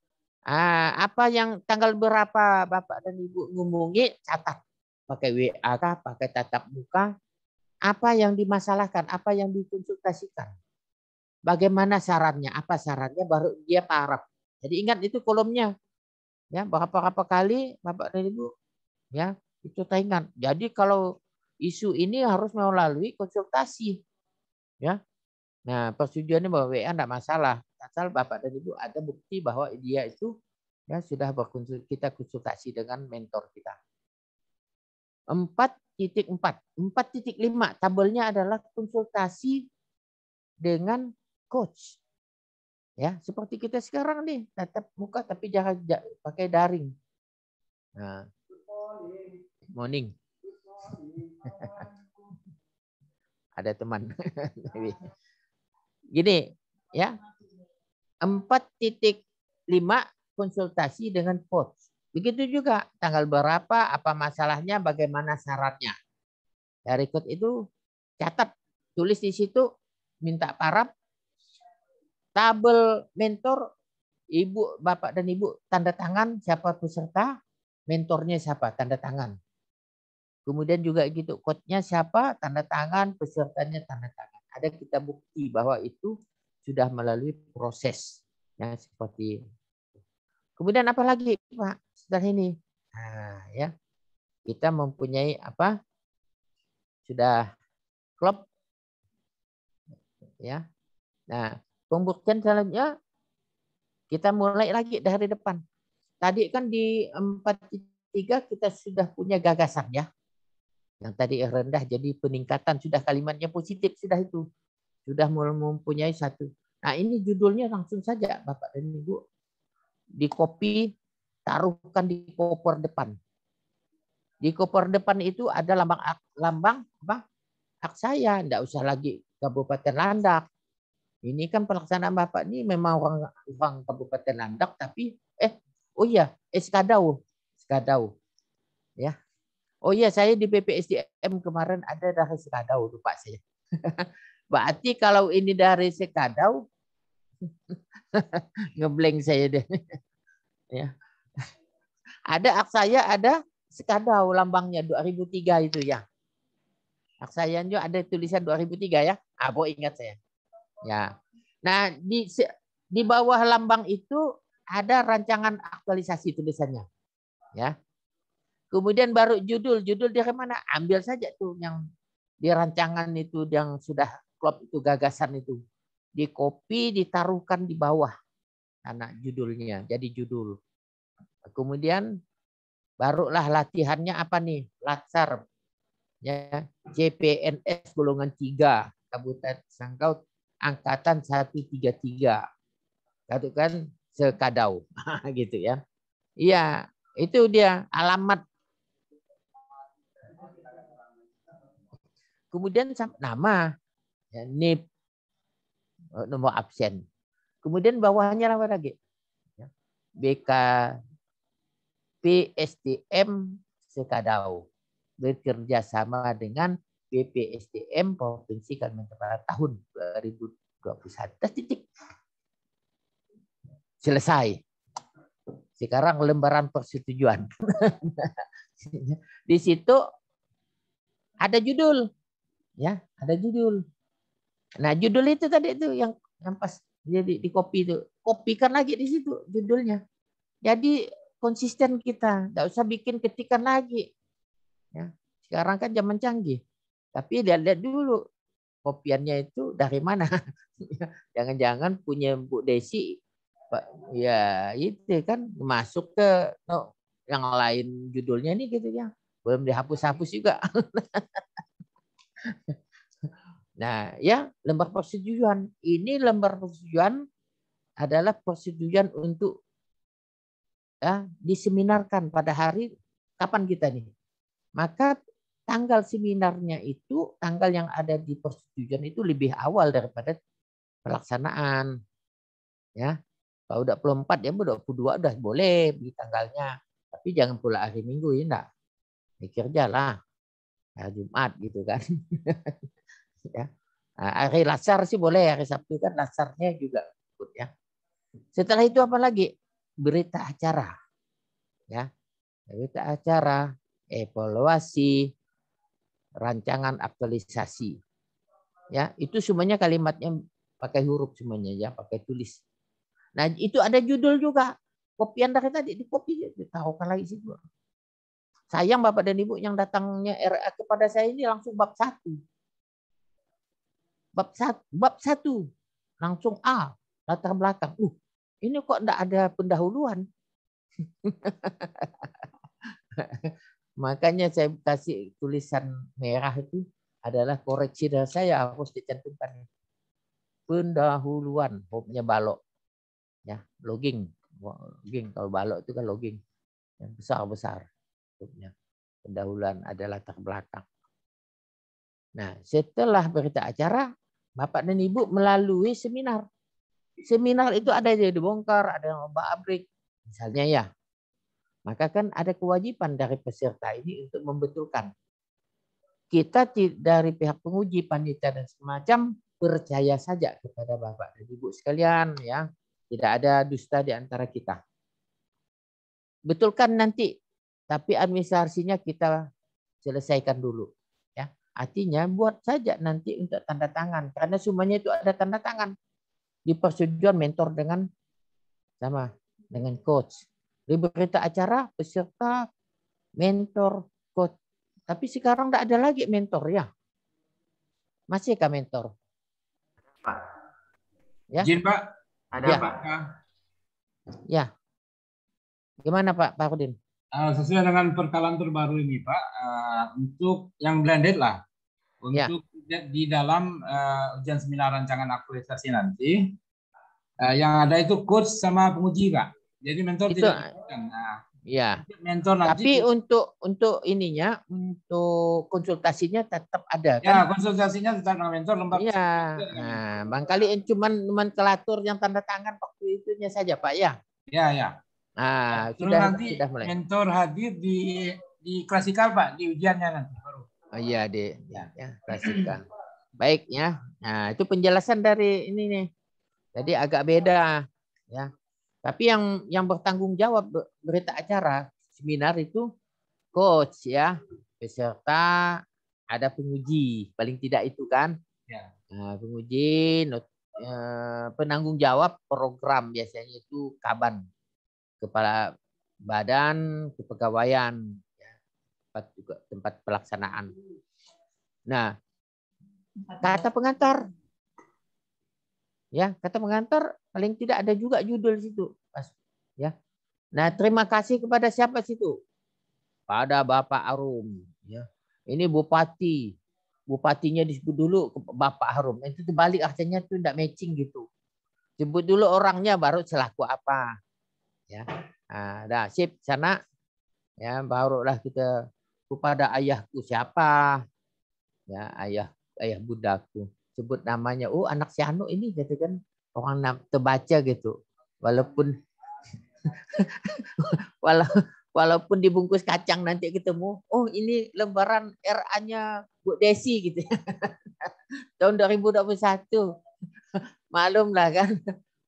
Apa yang tanggal berapa Bapak dan Ibu ngomongin, catat. Pakai WA kah, pakai tatap muka. Apa yang dimasalahkan, apa yang dikonsultasikan. Bagaimana sarannya, apa sarannya baru dia paraf. Jadi ingat itu kolomnya. Ya, berapa kali Bapak dan Ibu ya itu taingan. Jadi kalau isu ini harus melalui konsultasi ya. Nah, persetujuannya bahwa WA enggak masalah. Asal Bapak dan Ibu ada bukti bahwa dia itu ya sudah kita konsultasi dengan mentor kita. 4.4. 4.5 tabelnya adalah konsultasi dengan coach. Ya, seperti kita sekarang nih, tatap muka tapi jangan pakai daring. Nah, morning. Ada teman. Gini, ya. 4.5 konsultasi dengan coach. Begitu juga tanggal berapa, apa masalahnya, bagaimana syaratnya. Dari coach itu catat, tulis di situ, minta paraf, tabel mentor, ibu, bapak dan ibu tanda tangan siapa peserta, mentornya siapa tanda tangan. Kemudian juga gitu, coachnya siapa, tanda tangan, pesertanya tanda tangan. Ada kita bukti bahwa itu sudah melalui proses yang seperti itu. Kemudian apa lagi Pak setelah ini? Nah, ya kita mempunyai apa? Sudah klop, ya. Nah, pembuktian selanjutnya kita mulai lagi dari depan. Tadi kan di 4.3 kita sudah punya gagasan ya. Yang tadi rendah jadi peningkatan, sudah kalimatnya positif, sudah itu. Sudah mempunyai satu. Nah ini judulnya langsung saja Bapak dan Ibu. Di copy, taruhkan di koper depan. Di koper depan itu ada lambang apa? Hak saya, enggak usah lagi Kabupaten Landak. Ini kan pelaksanaan Bapak ini memang orang Kabupaten Landak, tapi oh iya, Skadau. Ya. Oh iya, saya di BPSDM kemarin ada dari Skadau, lupa saya. Berarti kalau ini dari Skadau, ngeblank saya deh. Ya. Ada hak saya, ada Skadau lambangnya 2003 itu ya. Hak saya juga ada tulisan 2003 ya. Abo ingat saya. Ya. Nah, di bawah lambang itu ada rancangan aktualisasi tulisannya. Ya. Kemudian baru judul dari mana? Ambil saja tuh yang di rancangan itu yang sudah klop itu gagasan itu. Di copy, ditaruhkan di bawah anak judulnya. Jadi judul. Kemudian barulah latihannya apa nih? Latsar. Ya, CPNS golongan 3 Kabupaten Sanggau angkatan 133. Itu kan Sekadau gitu ya. Iya, itu dia alamat. Kemudian nama, ya, NIP, nomor absen. Kemudian bawahnya apa lagi? BK PSDM Sekadau bekerja sama dengan BPSDM Provinsi Kalimantan Barat tahun 2021. Titik. Selesai. Sekarang lembaran persetujuan. Di situ ada judul. Ya, ada judul. Nah, judul itu tadi itu yang pas jadi di copy itu. Kopikan lagi di situ judulnya. Jadi konsisten kita, enggak usah bikin ketikan lagi. Ya. Sekarang kan zaman canggih. Tapi lihat dulu kopiannya itu dari mana. Jangan-jangan punya Bu Desi, ya itu kan masuk ke yang lain judulnya nih gitu ya. Belum dihapus-hapus juga. Nah, ya lembar persetujuan. Ini lembar persetujuan adalah persetujuan untuk ya, diseminarkan pada hari kapan kita nih. Maka tanggal seminarnya itu, tanggal yang ada di persetujuan itu lebih awal daripada pelaksanaan. Ya, kalau udah 24 ya 22 udah boleh di tanggalnya. Tapi jangan pula hari Minggu ya enggak. Kerja lah. Hari Jumat gitu kan. Ya. Hari lasar sih boleh, hari Sabtu kan lasarnya juga ikut ya. Setelah itu apa lagi? Berita acara. Ya. Berita acara, evaluasi, rancangan aktualisasi. Ya, itu semuanya kalimatnya pakai huruf semuanya ya, pakai tulis. Nah, itu ada judul juga. kopian dari tadi di kopi ditaruhkan lagi situ. Sayang Bapak dan Ibu yang datangnya RA kepada saya ini langsung bab 1. Bab 1 langsung A, latar belakang. Ini kok enggak ada pendahuluan. Makanya saya kasih tulisan merah itu adalah koreksi dari saya, harus dicantumkan. Pendahuluan, hurufnya balok. Ya, logging. Kalau balok itu kan logging. Yang besar-besar. Pendahuluan adalah latar belakang. Nah, setelah berita acara, Bapak dan Ibu melalui seminar. Seminar itu ada yang dibongkar, ada yang obrak-abrik, misalnya ya. Maka kan ada kewajiban dari peserta ini untuk membetulkan. Kita dari pihak penguji, panitia dan semacam percaya saja kepada Bapak dan Ibu sekalian, ya. Tidak ada dusta di antara kita. Betulkan nanti, tapi administrasinya kita selesaikan dulu. Ya, artinya buat saja nanti untuk tanda tangan, karena semuanya itu ada tanda tangan di persetujuan mentor dengan coach. Di berita acara peserta, mentor, coach. Tapi sekarang tidak ada lagi mentor ya. Masih kah mentor? Pak. Ya. Izin Pak. Ada ya. Pak. Ya. Gimana Pak Rudin? Sesuai dengan perkalaan terbaru ini Pak, untuk yang blended lah, untuk di dalam ujian seminar rancangan aktualisasi nanti, yang ada itu coach sama penguji Pak. Jadi mentor itu, tidak disebutkan. Ya. Mentor nanti. Tapi untuk ininya, untuk konsultasinya tetap ada kan? Ya, konsultasinya tetap dengan mentor lembab. Iya. Nah, bangkali cuman nomenklatur yang tanda tangan waktu itunya saja Pak ya. Ya, ya. Nah, sudah sudah mulai. Mentor hadir di klasikal Pak, di ujiannya nanti baru. Oh iya, ya, klasikal. Baik ya. Nah, itu penjelasan dari ini nih. Jadi agak beda ya. Tapi yang bertanggung jawab berita acara seminar itu coach ya, peserta, ada penguji, paling tidak itu kan. Ya. Nah, penguji, penanggung jawab program biasanya itu Kaban, kepala badan kepegawaian, ya, tempat pelaksanaan. Nah, kata pengantar, ya kata pengantar paling tidak ada juga judul situ, ya. Nah, terima kasih kepada siapa situ? Pada Bapak Arum, ya. Ini bupati, bupatinya disebut dulu Bapak Harum. Itu terbalik artinya itu tidak matching gitu. Sebut dulu orangnya baru selaku apa. Ya. Nah, dah sip sana. Ya, barulah kita kepada ayahku siapa? Ya, ayah bundaku. Sebut namanya. Oh, anak si Anu ini gitu kan. Orang terbaca gitu. Walaupun walaupun dibungkus kacang nanti ketemu, oh ini lembaran RA-nya Bu Desi gitu. Tahun 2021. Maklum lah kan.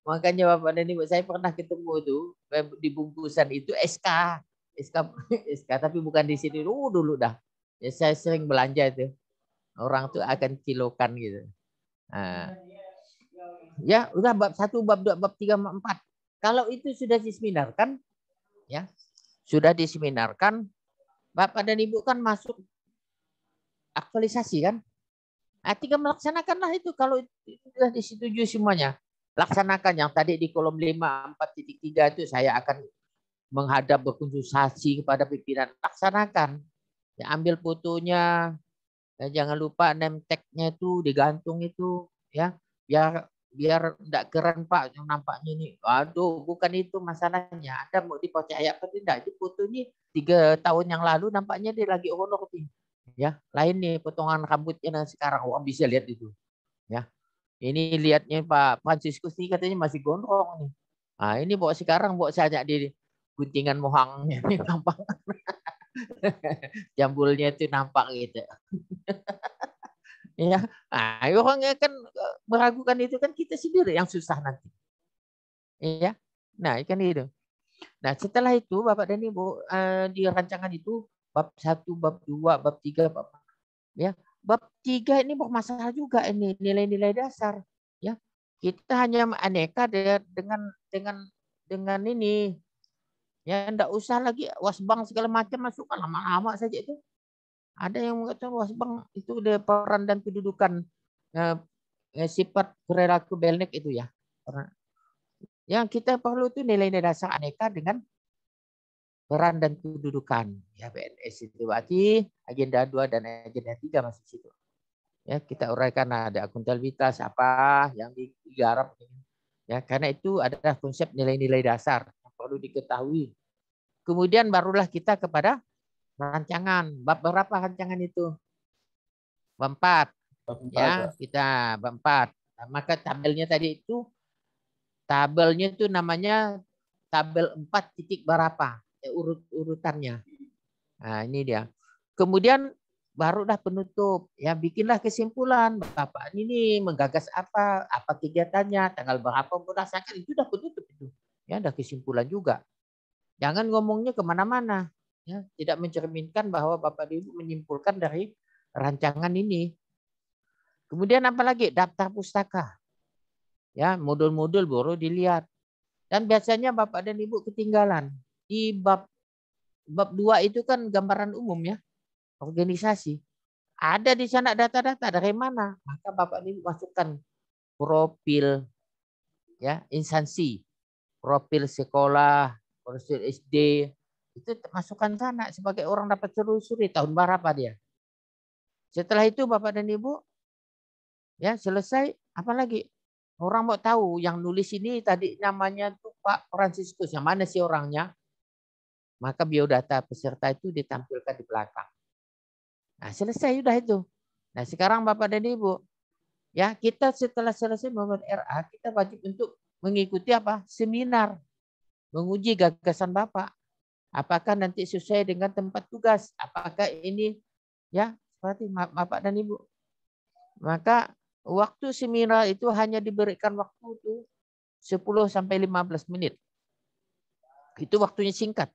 Makanya Bapak dan Ibu saya pernah ketemu tuh di bungkusan itu SK tapi bukan di sini dulu dah. Ya, saya sering belanja itu. Orang tuh akan kilokan gitu. Nah, ya udah bab 1, bab 2, bab 3, bab 4. Kalau itu sudah diseminarkan, ya sudah diseminarkan, Bapak dan Ibu kan masuk aktualisasi kan. Tinggal melaksanakanlah itu kalau sudah disetujui semuanya. Laksanakan yang tadi di kolom 5 4.3 itu saya akan menghadap berkonsultasi kepada pimpinan. Laksanakan. Ya, ambil fotonya. Ya, jangan lupa name tag-nya itu digantung itu ya. Biar enggak keren Pak yang nampaknya ini. Waduh, bukan itu masalahnya. Anda mau dipercaya apa tidak? Itu fotonya 3 tahun yang lalu nampaknya dia lagi honor nih. Ya, lain nih potongan rambutnya sekarang orang bisa lihat itu. Ya. Ini lihatnya Pak Franciscus ini katanya masih gondrong nih. Nah, ini bawa sekarang bawa saja di guntingan mohangnya ini nampak. Jambulnya itu nampak gitu. Ya, nah, orangnya kan meragukan itu kan kita sendiri yang susah nanti. Ya. Nah, ikan itu. Nah, setelah itu Bapak dan Ibu di rancangan itu bab 1, bab 2, bab 3, bab ya. Bab 3 ini bermasalah juga ini nilai-nilai dasar, ya. Kita hanya aneka dengan ini Ya enggak usah lagi wasbang segala macam masukkan lama-lama saja itu. Ada yang mengatakan wasbang itu ada peran dan kedudukan sifat perilaku Belnek itu ya. Yang kita perlu itu nilai-nilai dasar aneka dengan peran dan kedudukan. Ya PNS itu berarti agenda 2 dan agenda 3 masih situ. Ya kita uraikan ada akuntabilitas apa yang digarap. Ya karena itu adalah konsep nilai-nilai dasar yang perlu diketahui. Kemudian barulah kita kepada rancangan. Bab berapa rancangan itu? Bab 4. Ya, kita bab 4. Nah, maka tabelnya tadi itu namanya tabel 4 titik berapa? Ya, urutannya. Nah, ini dia. Kemudian baru dah penutup. Ya, bikinlah kesimpulan. Bapak ini menggagas apa kegiatannya, tanggal berapa berdasarkan itu dah penutup itu. Ya, dah kesimpulan juga. Jangan ngomongnya kemana-mana. Ya, tidak mencerminkan bahwa Bapak Ibu menyimpulkan dari rancangan ini. Kemudian apa lagi? Daftar pustaka. Ya, modul-modul baru dilihat. Dan biasanya Bapak dan Ibu ketinggalan. Di bab 2 itu kan gambaran umum ya. Organisasi. Ada di sana data-data dari mana? Maka Bapak dan Ibu masukkan profil ya, instansi, profil sekolah, profil SD, itu masukkan sana sebagai orang dapat telusuri tahun berapa dia. Setelah itu Bapak dan Ibu ya selesai, apa lagi? Orang mau tahu yang nulis ini tadi namanya tuh Pak Franciscus, yang mana sih orangnya? Maka biodata peserta itu ditampilkan di belakang. Nah, selesai sudah itu. Nah, sekarang Bapak dan Ibu, ya kita setelah selesai membuat RA, kita wajib untuk mengikuti apa? Seminar. Menguji gagasan Bapak. Apakah nanti sesuai dengan tempat tugas? Apakah ini ya seperti Bapak dan Ibu? Maka waktu seminar itu hanya diberikan waktu itu 10 sampai 15 menit. Itu waktunya singkat.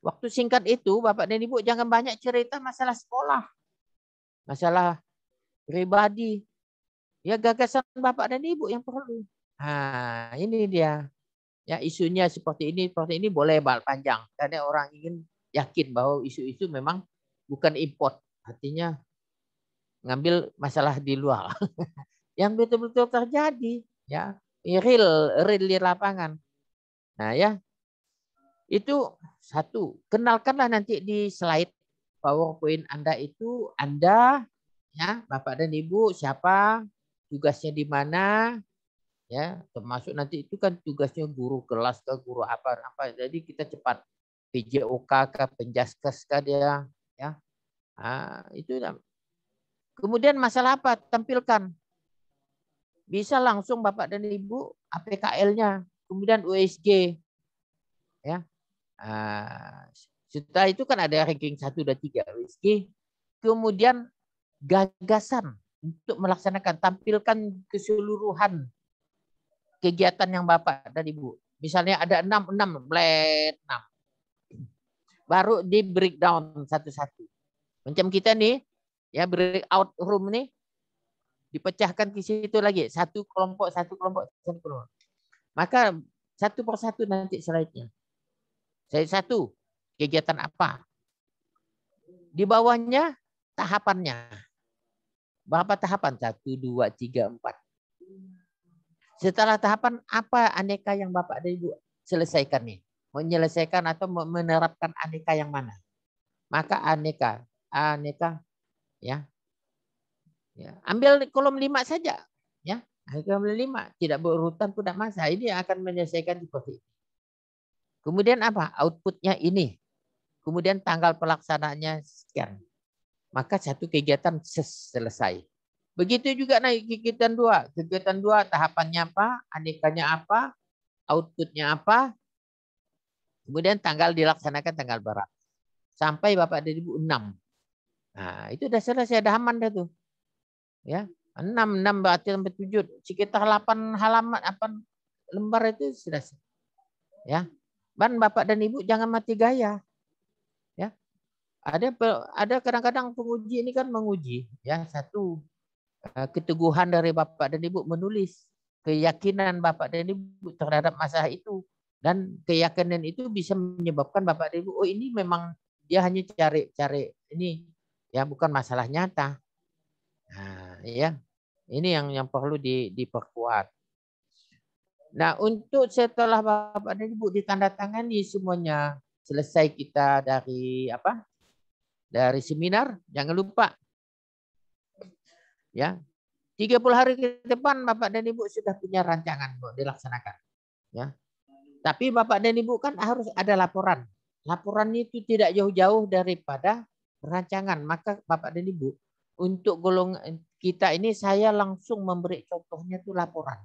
Waktu singkat itu Bapak dan Ibu jangan banyak cerita masalah sekolah. Masalah pribadi. Ya gagasan Bapak dan Ibu yang perlu. Nah, ini dia. Ya isunya seperti ini boleh panjang. Karena orang ingin yakin bahwa isu-isu memang bukan import. Artinya ngambil masalah di luar. Yang betul-betul terjadi. Ya, real di lapangan. Nah ya, itu satu. Kenalkanlah nanti di slide PowerPoint Anda itu Anda ya Bapak dan Ibu siapa, tugasnya di mana, ya termasuk nanti itu kan tugasnya guru kelas ke guru apa. Jadi kita cepat PJOK ke Penjaskes ke dia ya. Nah, itu. Kemudian masalah apa? Tampilkan. Bisa langsung Bapak dan Ibu APKL-nya, kemudian USG ya. Setelah itu kan ada ranking 1 dan 3 USG. Kemudian gagasan untuk melaksanakan, tampilkan keseluruhan kegiatan yang Bapak dan Ibu. Misalnya ada 6 blend 6. Baru di breakdown satu-satu. Macam kita nih, ya breakout room nih, dipecahkan ke situ lagi. Satu kelompok. Maka satu persatu nanti slide-nya. Satu, kegiatan apa? Di bawahnya tahapannya. Berapa tahapan? 1, 2, 3, 4. Setelah tahapan apa aneka yang Bapak dan Ibu selesaikan nih? Menyelesaikan atau menerapkan aneka yang mana? Maka aneka ya. Ya, ambil kolom 5 saja ya. Kolom 5 tidak berurutan pun tidak masalah. Ini akan menyelesaikan seperti ini. Kemudian apa? Outputnya ini. Kemudian tanggal pelaksanaannya sekian. Maka satu kegiatan selesai. Begitu juga naik kegiatan 2. Kegiatan 2 tahapannya apa? Anekanya apa? Outputnya apa? Kemudian tanggal dilaksanakan tanggal berapa? Sampai Bapak dan Ibu 6. Nah, itu sudah selesai, ada aman dah tuh. Ya, 6 berarti sampai 7. Sekitar 8 halaman, 8 lembar itu sudah. Ya. Dan Bapak dan Ibu jangan mati gaya. Ya. Ada kadang-kadang penguji ini kan menguji, ya, satu keteguhan dari Bapak dan Ibu menulis, keyakinan Bapak dan Ibu terhadap masalah itu. Dan keyakinan itu bisa menyebabkan Bapak dan Ibu, oh ini memang dia hanya cari ini, ya bukan masalah nyata. Nah, ya, ini yang perlu diperkuat. Nah, untuk setelah Bapak dan Ibu ditandatangani semuanya, selesai kita dari apa? Dari seminar, jangan lupa ya, 30 hari ke depan Bapak dan Ibu sudah punya rancangan buat dilaksanakan. Ya. Tapi Bapak dan Ibu kan harus ada laporan. Laporan itu tidak jauh-jauh daripada rancangan. Maka Bapak dan Ibu, untuk golongan kita ini saya langsung memberi contohnya itu laporan.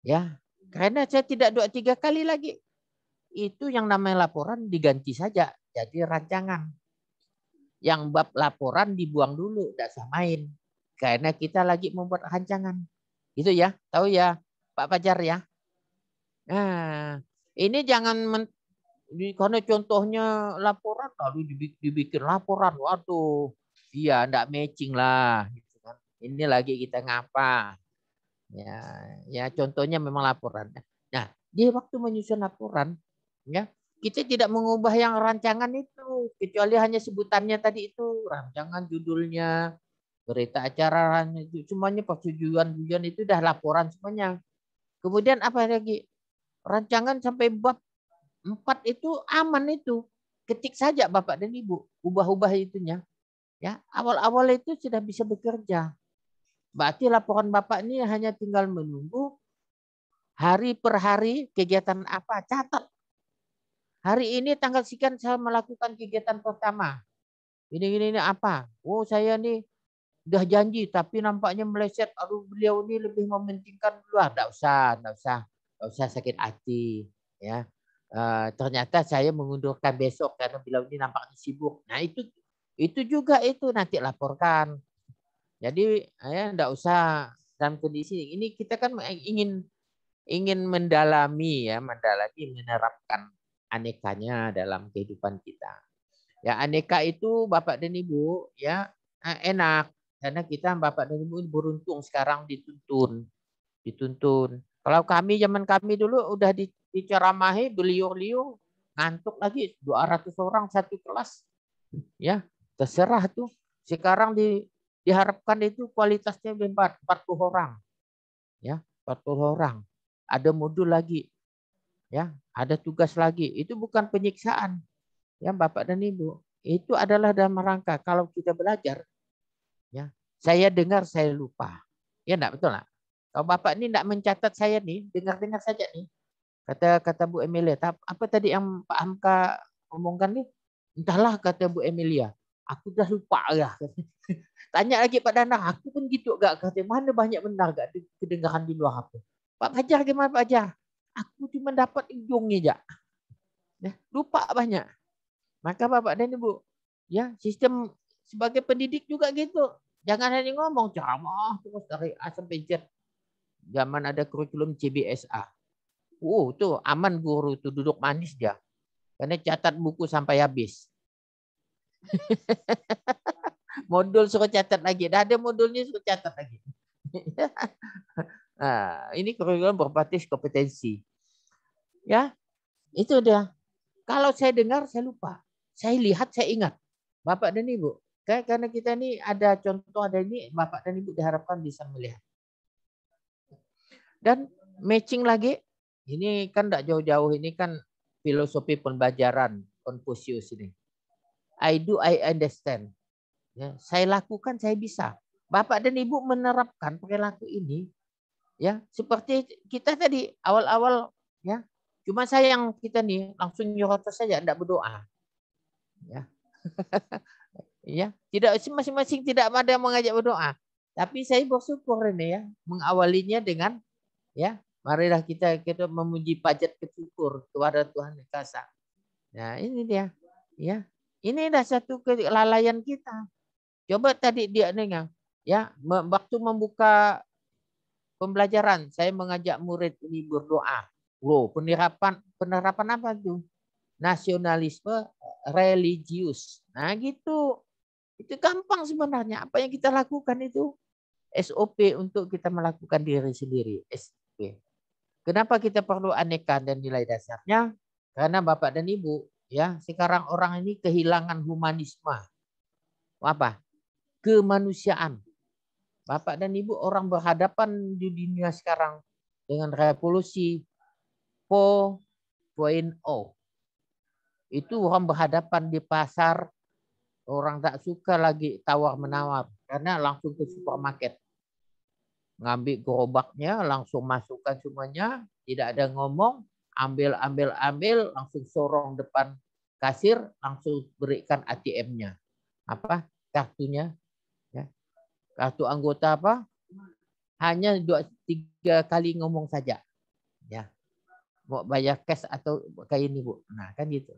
Ya, karena saya tidak 2-3 kali lagi. Itu yang namanya laporan diganti saja jadi rancangan. Yang bab laporan dibuang dulu, tidak usah main. Karena kita lagi membuat rancangan. Gitu ya, tahu ya Pak Fajar ya. Nah, ini jangan karena contohnya laporan lalu dibikin laporan, waduh, iya enggak matching lah. Gitu kan. Ini lagi kita ngapa? Ya contohnya memang laporan. Nah, di waktu menyusun laporan, ya kita tidak mengubah yang rancangan itu, kecuali hanya sebutannya tadi itu, rancangan judulnya, berita acara, semuanya persetujuan itu dah laporan semuanya. Kemudian apa lagi? Rancangan sampai bab 4 itu aman itu. Ketik saja Bapak dan Ibu, ubah-ubah itunya. Ya, awal-awal itu sudah bisa bekerja. Berarti laporan Bapak ini hanya tinggal menunggu hari per hari kegiatan apa, catat. Hari ini tanggal sekian saya melakukan kegiatan pertama. Ini apa? Oh, saya nih udah janji tapi nampaknya meleset. Aduh, beliau ini lebih mementingkan luar. Enggak usah sakit hati, ya. Ternyata saya mengundurkan besok karena beliau ini nampaknya sibuk. Nah, itu juga itu nanti laporkan. Jadi ya enggak usah dalam kondisi ini kita kan ingin mendalami menerapkan anekanya dalam kehidupan kita. Ya, aneka itu Bapak dan Ibu ya enak karena kita Bapak dan Ibu beruntung sekarang dituntun. Kalau zaman kami dulu udah diceramahi beliau ngantuk lagi 200 orang satu kelas. Ya, terserah tuh. Sekarang diharapkan itu kualitasnya 40 orang. Ya, 40 orang. Ada modul lagi. Ya, ada tugas lagi. Itu bukan penyiksaan. Ya, Bapak dan Ibu. Itu adalah dalam rangka kalau kita belajar, ya. Saya dengar, saya lupa. Ya enggak, betul enggak? Kalau Bapak ini enggak mencatat saya nih, dengar-dengar saja nih. Kata Bu Emilia, apa tadi yang Pak Hamka omongkan nih? Entahlah, kata Bu Emilia. Aku udah lupa ya. Tanya lagi Pak Danang, aku pun gitu gak, kata mana banyak benar gak kedengaran di luar HP. Pak Fajar gimana Pak Fajar? Aku cuma dapat ujungnya aja. Ya, lupa banyak. Maka Bapak dan Ibu, ya sistem sebagai pendidik juga gitu. Jangan hanya ngomong ceramah terus dari A sampai Z. Zaman ada kurikulum CBSA. Tuh aman guru tuh duduk manis dia. Karena catat buku sampai habis. Modul suruh catat lagi. Dah ada modulnya suruh catat lagi. Nah, ini kurikulum berbasis kompetensi. Ya, itu dia. Kalau saya dengar, saya lupa. Saya lihat, saya ingat. Bapak dan Ibu. Karena kita ini ada contoh, ada ini, Bapak dan Ibu diharapkan bisa melihat. Dan matching lagi, ini kan tidak jauh-jauh, ini kan filosofi pembelajaran Confucius ini. I do, I understand. Ya, saya lakukan, saya bisa. Bapak dan Ibu menerapkan perilaku ini, ya seperti kita tadi awal-awal, ya. Cuma sayang kita nih langsung nyorotos saja, tidak berdoa. Ya. Ya, tidak masing-masing tidak ada mengajak berdoa. Tapi saya bersyukur ini ya, mengawalinya dengan ya, marilah kita memuji pajat bersyukur kepada Tuhan Yang Esa. Nah, ini dia. Ya. Ini dah satu kelalaian kita. Coba tadi dia dengar, ya, waktu membuka pembelajaran, saya mengajak murid ini berdoa. Penerapan apa tuh? Nasionalisme religius. Nah, gitu. Itu gampang sebenarnya. Apa yang kita lakukan itu SOP untuk kita melakukan diri sendiri. SOP. Kenapa kita perlu aneka dan nilai dasarnya? Karena Bapak dan Ibu, ya, sekarang orang ini kehilangan humanisme. Apa? Kemanusiaan. Bapak dan Ibu, orang berhadapan di dunia sekarang dengan revolusi 4.0. Itu orang berhadapan di pasar, orang tak suka lagi tawar-menawar karena langsung ke supermarket. Ngambil gerobaknya, langsung masukkan semuanya, tidak ada ngomong, ambil, langsung sorong depan kasir, langsung berikan ATM-nya. Apa? Kartunya. Ya. Kartu anggota apa? Hanya 2-3 kali ngomong saja. Ya. Mau bayar cash atau kayak ini, Bu. Nah, kan gitu.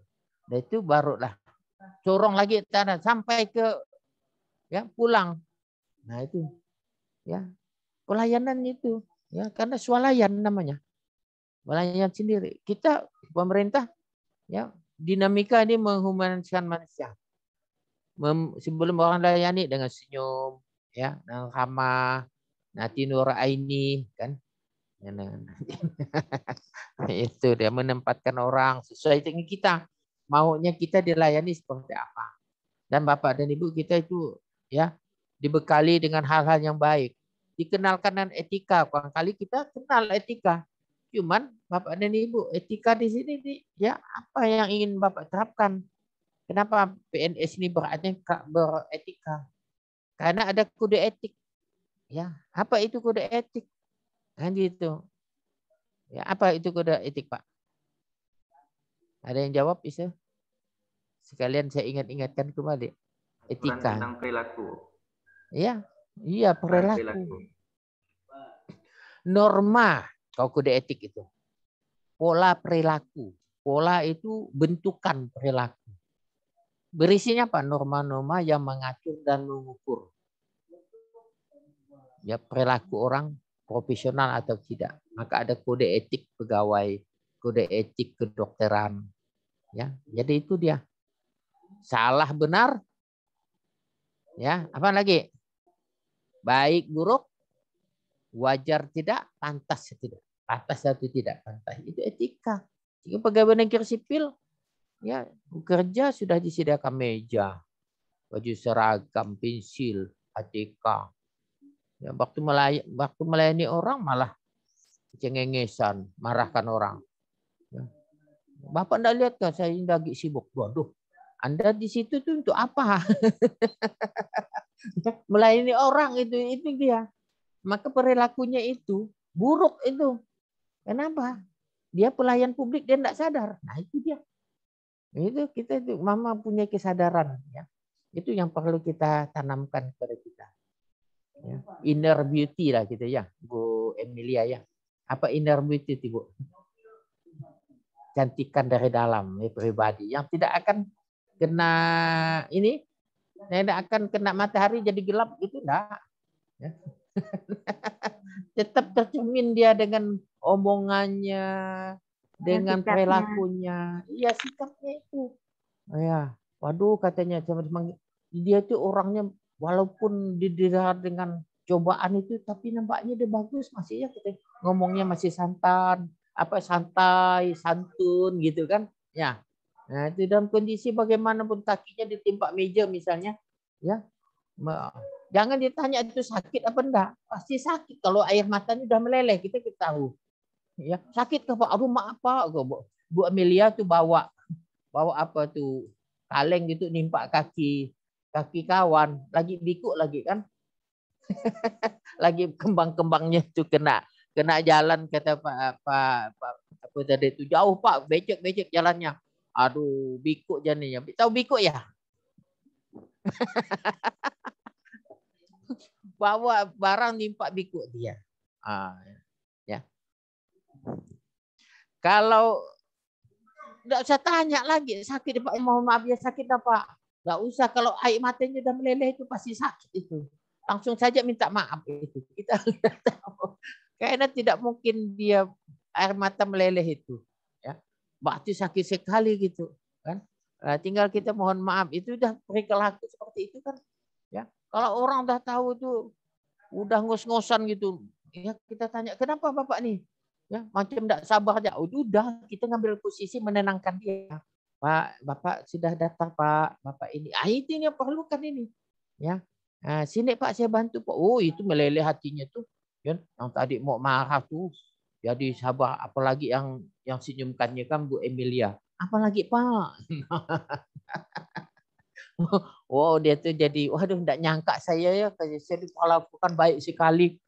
Dan itu barulah sorong lagi tanah sampai ke ya pulang. Nah, itu ya pelayanan itu ya karena swalayan namanya. Pelayanan sendiri. Kita pemerintah ya dinamika ini menghumaniskan manusia. Sebelum orang layani dengan senyum ya, dengan ramah, Nati Nur Aini kan. Itu dia menempatkan orang sesuai dengan kita. Maunya kita dilayani seperti apa. Dan Bapak dan Ibu kita itu ya dibekali dengan hal-hal yang baik. Dikenalkan dengan etika. Barangkali kita kenal etika. Cuman Bapak dan Ibu, etika di sini ya apa yang ingin Bapak terapkan? Kenapa PNS ini beretika? Karena ada kode etik. Ya, apa itu kode etik? Kan gitu. Ya, apa itu kode etik, Pak? Ada yang jawab bisa? Sekalian saya ingatkan kembali. Etika. Tentang perilaku. Iya, iya perilaku. Norma, kalau kode etik itu. Pola perilaku. Pola itu bentukan perilaku. Berisinya apa? Norma-norma yang mengatur dan mengukur. Ya, perilaku orang profesional atau tidak. Maka ada kode etik pegawai, kode etik kedokteran. Ya, jadi itu dia. Salah benar. Ya, apa lagi? Baik buruk, wajar tidak, pantas tidak. Pantas atau tidak pantas. Itu etika. Jika pegawai negeri sipil, ya bekerja sudah disediakan meja, baju seragam, pensil, ATK. Ya, waktu melayani orang malah cengengesan, marahkan orang. Ya. Bapak enggak lihat kan saya lagi sibuk. Waduh, Anda di situ tuh untuk apa? Melayani orang itu dia. Maka perilakunya itu buruk itu. Kenapa? Dia pelayan publik dia enggak sadar. Nah, itu dia. Itu kita itu mama punya kesadaran ya. Itu yang perlu kita tanamkan kepada kita. Ya. Inner beauty lah gitu ya, Bu Emilia ya. Apa inner beauty itu, Bu? Cantikan dari dalam ya, pribadi yang tidak akan kena ini, tidak akan kena matahari jadi gelap itu enggak. Ya. Tetap tercermin dia dengan omongannya, dengan perilakunya. Iya, sikapnya itu. Ya, waduh katanya dia tuh orangnya walaupun didera dengan cobaan itu tapi nampaknya dia bagus masih ya kita ngomongnya masih santai, santun gitu kan. Ya. Nah, itu dalam kondisi bagaimanapun kakinya ditimpa meja misalnya, ya. Jangan ditanya itu sakit apa enggak. Pasti sakit kalau air matanya udah meleleh, kita tahu. Ya, sakit ke Pak? Aduh, maaf Pak. Bu Amelia tuh bawa apa tuh kaleng gitu nimpa kaki kawan, lagi bikuk lagi kan. Lagi kembang-kembangnya tuh kena jalan kata Pak apa tadi itu jauh Pak, becek jalannya. Aduh, bikuk jadinya. Tahu bikuk ya? Bawa barang nimpa bikuk dia. Ya. Kalau enggak usah tanya lagi sakit Pak, mohon maaf ya sakit apa? Enggak usah, kalau air matanya udah meleleh itu pasti sakit itu. Langsung saja minta maaf itu. Kita enggak tahu. Karena tidak mungkin dia air mata meleleh itu. Ya. Berarti sakit sekali gitu kan. Nah, tinggal kita mohon maaf itu udah perilaku seperti itu kan. Ya. Kalau orang udah tahu itu udah ngos-ngosan gitu, ya kita tanya kenapa Bapak nih? Ya, macam tidak sabar aja. Udah, kita ngambil posisi menenangkan dia. Pak, Bapak sudah datang, Pak. Bapak ini. Itu yang perlukan ini. Ya. Sini Pak, saya bantu, Pak. Oh, itu meleleh hatinya tuh. Ya, yang tadi mau marah tuh. Jadi sabar. Apalagi yang senyumkannya kan Bu Emilia. Apalagi Pak. Oh, dia tuh jadi, waduh, tidak nyangka saya ya. Saya lakukan baik sekali.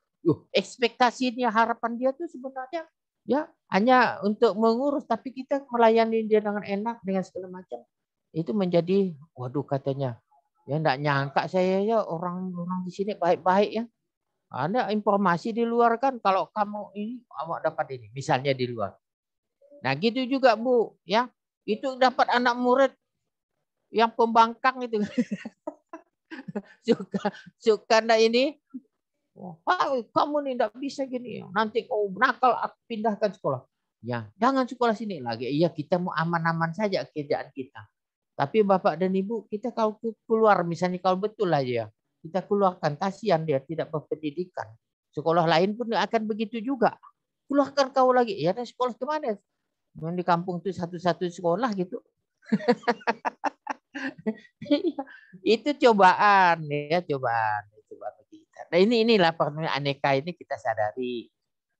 Ekspektasinya, harapan dia tuh sebenarnya ya hanya untuk mengurus, tapi kita melayani dia dengan enak, dengan segala macam. Itu menjadi, waduh katanya, ya tidak nyangka saya ya orang-orang di sini baik-baik ya. Ada informasi di luar kan, kalau kamu ini awak dapat ini, misalnya di luar. Nah gitu juga Bu, ya itu dapat anak murid yang pembangkang itu. suka ini. Pak, kamu nih tidak bisa gini. Nanti kau nakal, aku pindahkan sekolah. Ya, jangan sekolah sini lagi. Iya, kita mau aman-aman saja kerjaan kita. Tapi Bapak dan Ibu, kita kalau keluar, misalnya kalau betul aja ya, kita keluarkan, kasihan dia tidak berpendidikan. Sekolah lain pun akan begitu juga. Keluarkan kau lagi. Ya, dan sekolah kemana? Yang di kampung itu satu-satu sekolah gitu. Itu cobaan ya, cobaan kita. Nah inilah aneka ini kita sadari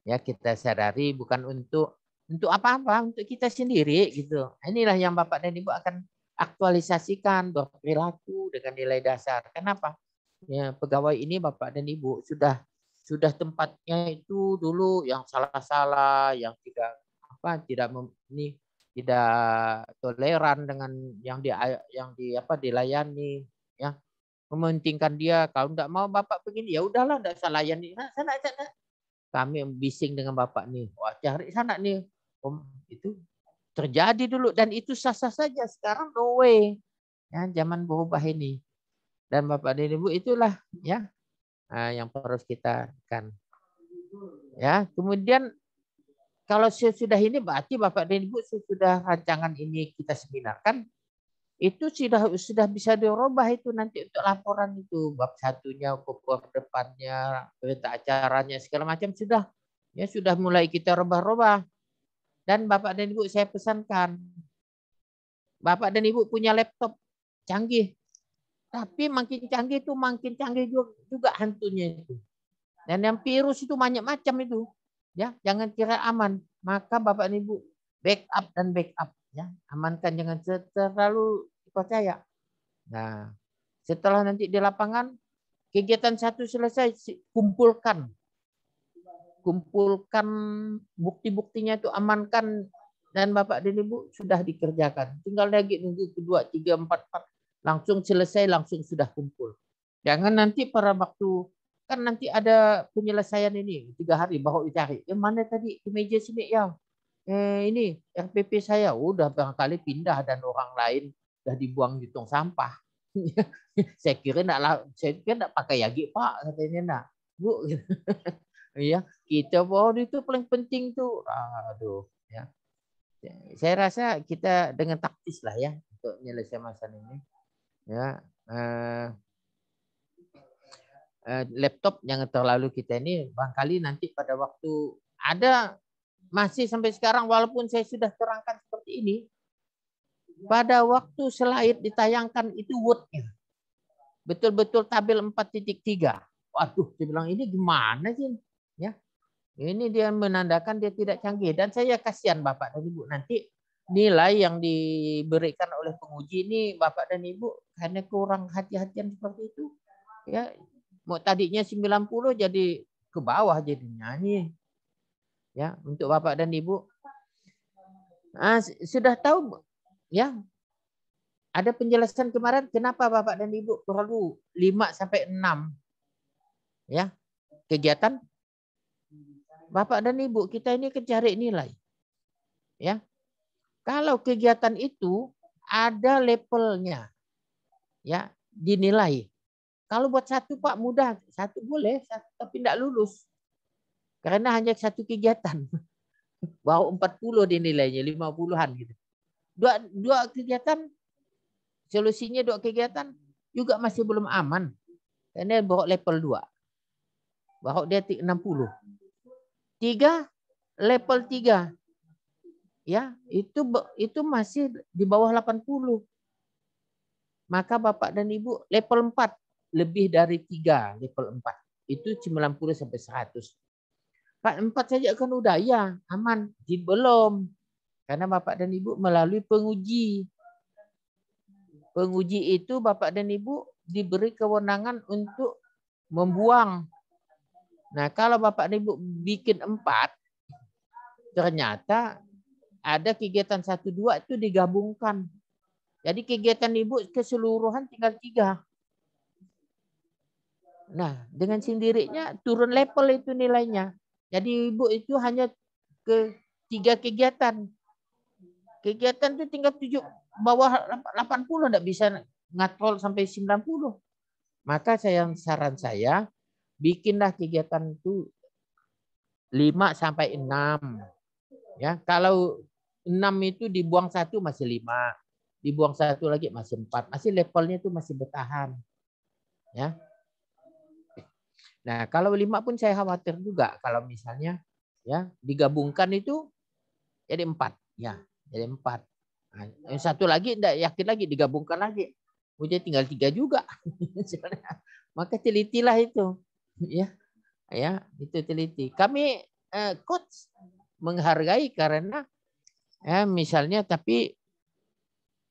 ya, kita sadari bukan untuk apa-apa, untuk kita sendiri gitu. Inilah yang Bapak dan Ibu akan aktualisasikan berperilaku dengan nilai dasar. Kenapa? Ya, pegawai ini Bapak dan Ibu sudah tempatnya itu dulu yang salah-salah, yang tidak toleran dengan yang dilayani, ya, mementingkan dia. Kalau tidak mau Bapak begini, ya udahlah, tidak usah layani. Sana. Kami bising dengan Bapak nih, wah cari sana nih. Itu terjadi dulu dan itu sah-sah saja. Sekarang no way, ya, zaman berubah ini. Dan Bapak dan Ibu itulah ya yang harus kita kan. Ya, kemudian kalau sudah ini berarti Bapak dan Ibu sudah rancangan ini kita seminarkan, itu sudah bisa dirubah itu nanti untuk laporan itu bab satunya, pokok depannya, berita acaranya segala macam sudah mulai kita rubah-rubah. Dan Bapak dan Ibu saya pesankan, Bapak dan Ibu punya laptop canggih, tapi makin canggih itu makin canggih juga hantunya itu. Dan yang virus itu banyak macam itu. Ya, jangan kira aman. Maka Bapak dan Ibu backup dan backup ya. Amankan, jangan terlalu percaya. Nah, setelah nanti di lapangan kegiatan satu selesai, kumpulkan bukti-buktinya itu, amankan, dan Bapak dan Ibu sudah dikerjakan. Tinggal lagi nunggu kedua, 3, 4 langsung selesai, langsung sudah kumpul. Jangan nanti pada waktu kan nanti ada penyelesaian ini 3 hari baru dicari. Mana tadi di meja sini ya? Ini RPP saya udah barangkali pindah dan orang lain udah dibuang di tong sampah. Saya kira enggak pakai yagi Pak, katanya nak. Bu. Ya, kita bahwa itu paling penting tuh. Aduh, ya. Saya rasa kita dengan taktis lah ya untuk menyelesaikan masalah ini. Ya, laptop jangan terlalu kita ini, barangkali nanti pada waktu ada masih sampai sekarang walaupun saya sudah terangkan seperti ini, pada waktu slide ditayangkan itu Word-nya betul-betul tabel 4.3. Waduh, saya bilang ini gimana sih? Ya, ini dia menandakan dia tidak canggih. Dan saya kasihan Bapak dan Ibu, nanti nilai yang diberikan oleh penguji ini Bapak dan Ibu karena kurang hati-hatian seperti itu, ya, mau tadinya 90 jadi ke bawah jadinya nih. Ya, untuk Bapak dan Ibu sudah tahu ya. Ada penjelasan kemarin kenapa Bapak dan Ibu perlu 5 sampai 6 ya kegiatan. Bapak dan Ibu kita ini cari nilai. Ya. Kalau kegiatan itu ada levelnya. Ya, dinilai. Kalau buat satu Pak mudah, satu boleh, tapi tidak lulus. Karena hanya satu kegiatan. Baru 40 dinilainya, 50-an gitu. Dua kegiatan, solusinya 2 kegiatan juga masih belum aman. Karena baru level 2. Baru dia 60. 3 level 3. Ya, itu masih di bawah 80. Maka Bapak dan Ibu level 4, lebih dari 3 level 4. Itu 90 sampai 100. Pak 4 saja kan udah ya, aman. Belum. Karena Bapak dan Ibu melalui penguji. Penguji itu Bapak dan Ibu diberi kewenangan untuk membuang. Nah, kalau Bapak dan Ibu bikin 4, ternyata ada kegiatan 1, 2 itu digabungkan. Jadi kegiatan Ibu keseluruhan tinggal 3. Nah, dengan sendirinya turun level itu nilainya. Jadi Ibu itu hanya ke 3 kegiatan. Kegiatan itu tinggal 7, bawah 80, enggak bisa ngatrol sampai 90. Maka saran saya, bikinlah kegiatan itu 5 sampai 6. Ya, kalau 6 itu dibuang 1 masih 5. Dibuang 1 lagi masih 4. Masih levelnya itu masih bertahan. Ya. Nah, kalau 5 pun saya khawatir juga kalau misalnya ya digabungkan itu jadi 4. Ya, jadi 4. Nah, yang 1 lagi enggak yakin lagi digabungkan lagi. Udah tinggal 3 juga. Maka telitilah itu. Ya. Ya, itu teliti. Kami coach menghargai karena misalnya, tapi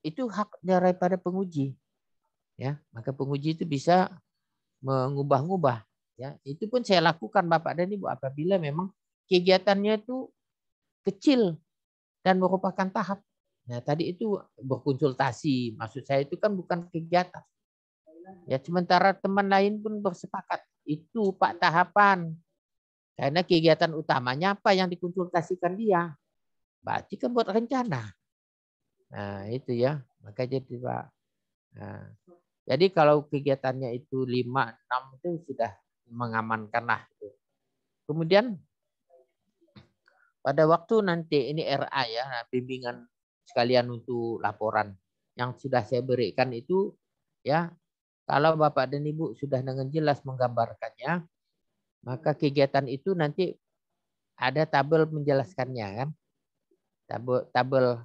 itu hak daripada penguji. Ya, maka penguji itu bisa mengubah-ubah. Ya, itu pun saya lakukan Bapak dan Ibu apabila memang kegiatannya itu kecil dan merupakan tahap. Nah, tadi itu berkonsultasi, maksud saya itu kan bukan kegiatan. Ya, sementara teman lain pun bersepakat itu Pak tahapan. Karena kegiatan utamanya apa yang dikonsultasikan dia. Berarti kan buat rencana. Nah, itu ya. Maka jadi Pak. Nah, jadi kalau kegiatannya itu 5, 6 itu sudah mengamankan lah. Kemudian pada waktu nanti ini RA ya, bimbingan sekalian untuk laporan yang sudah saya berikan itu ya, kalau Bapak dan Ibu sudah dengan jelas menggambarkannya, maka kegiatan itu nanti ada tabel menjelaskannya kan. Tabel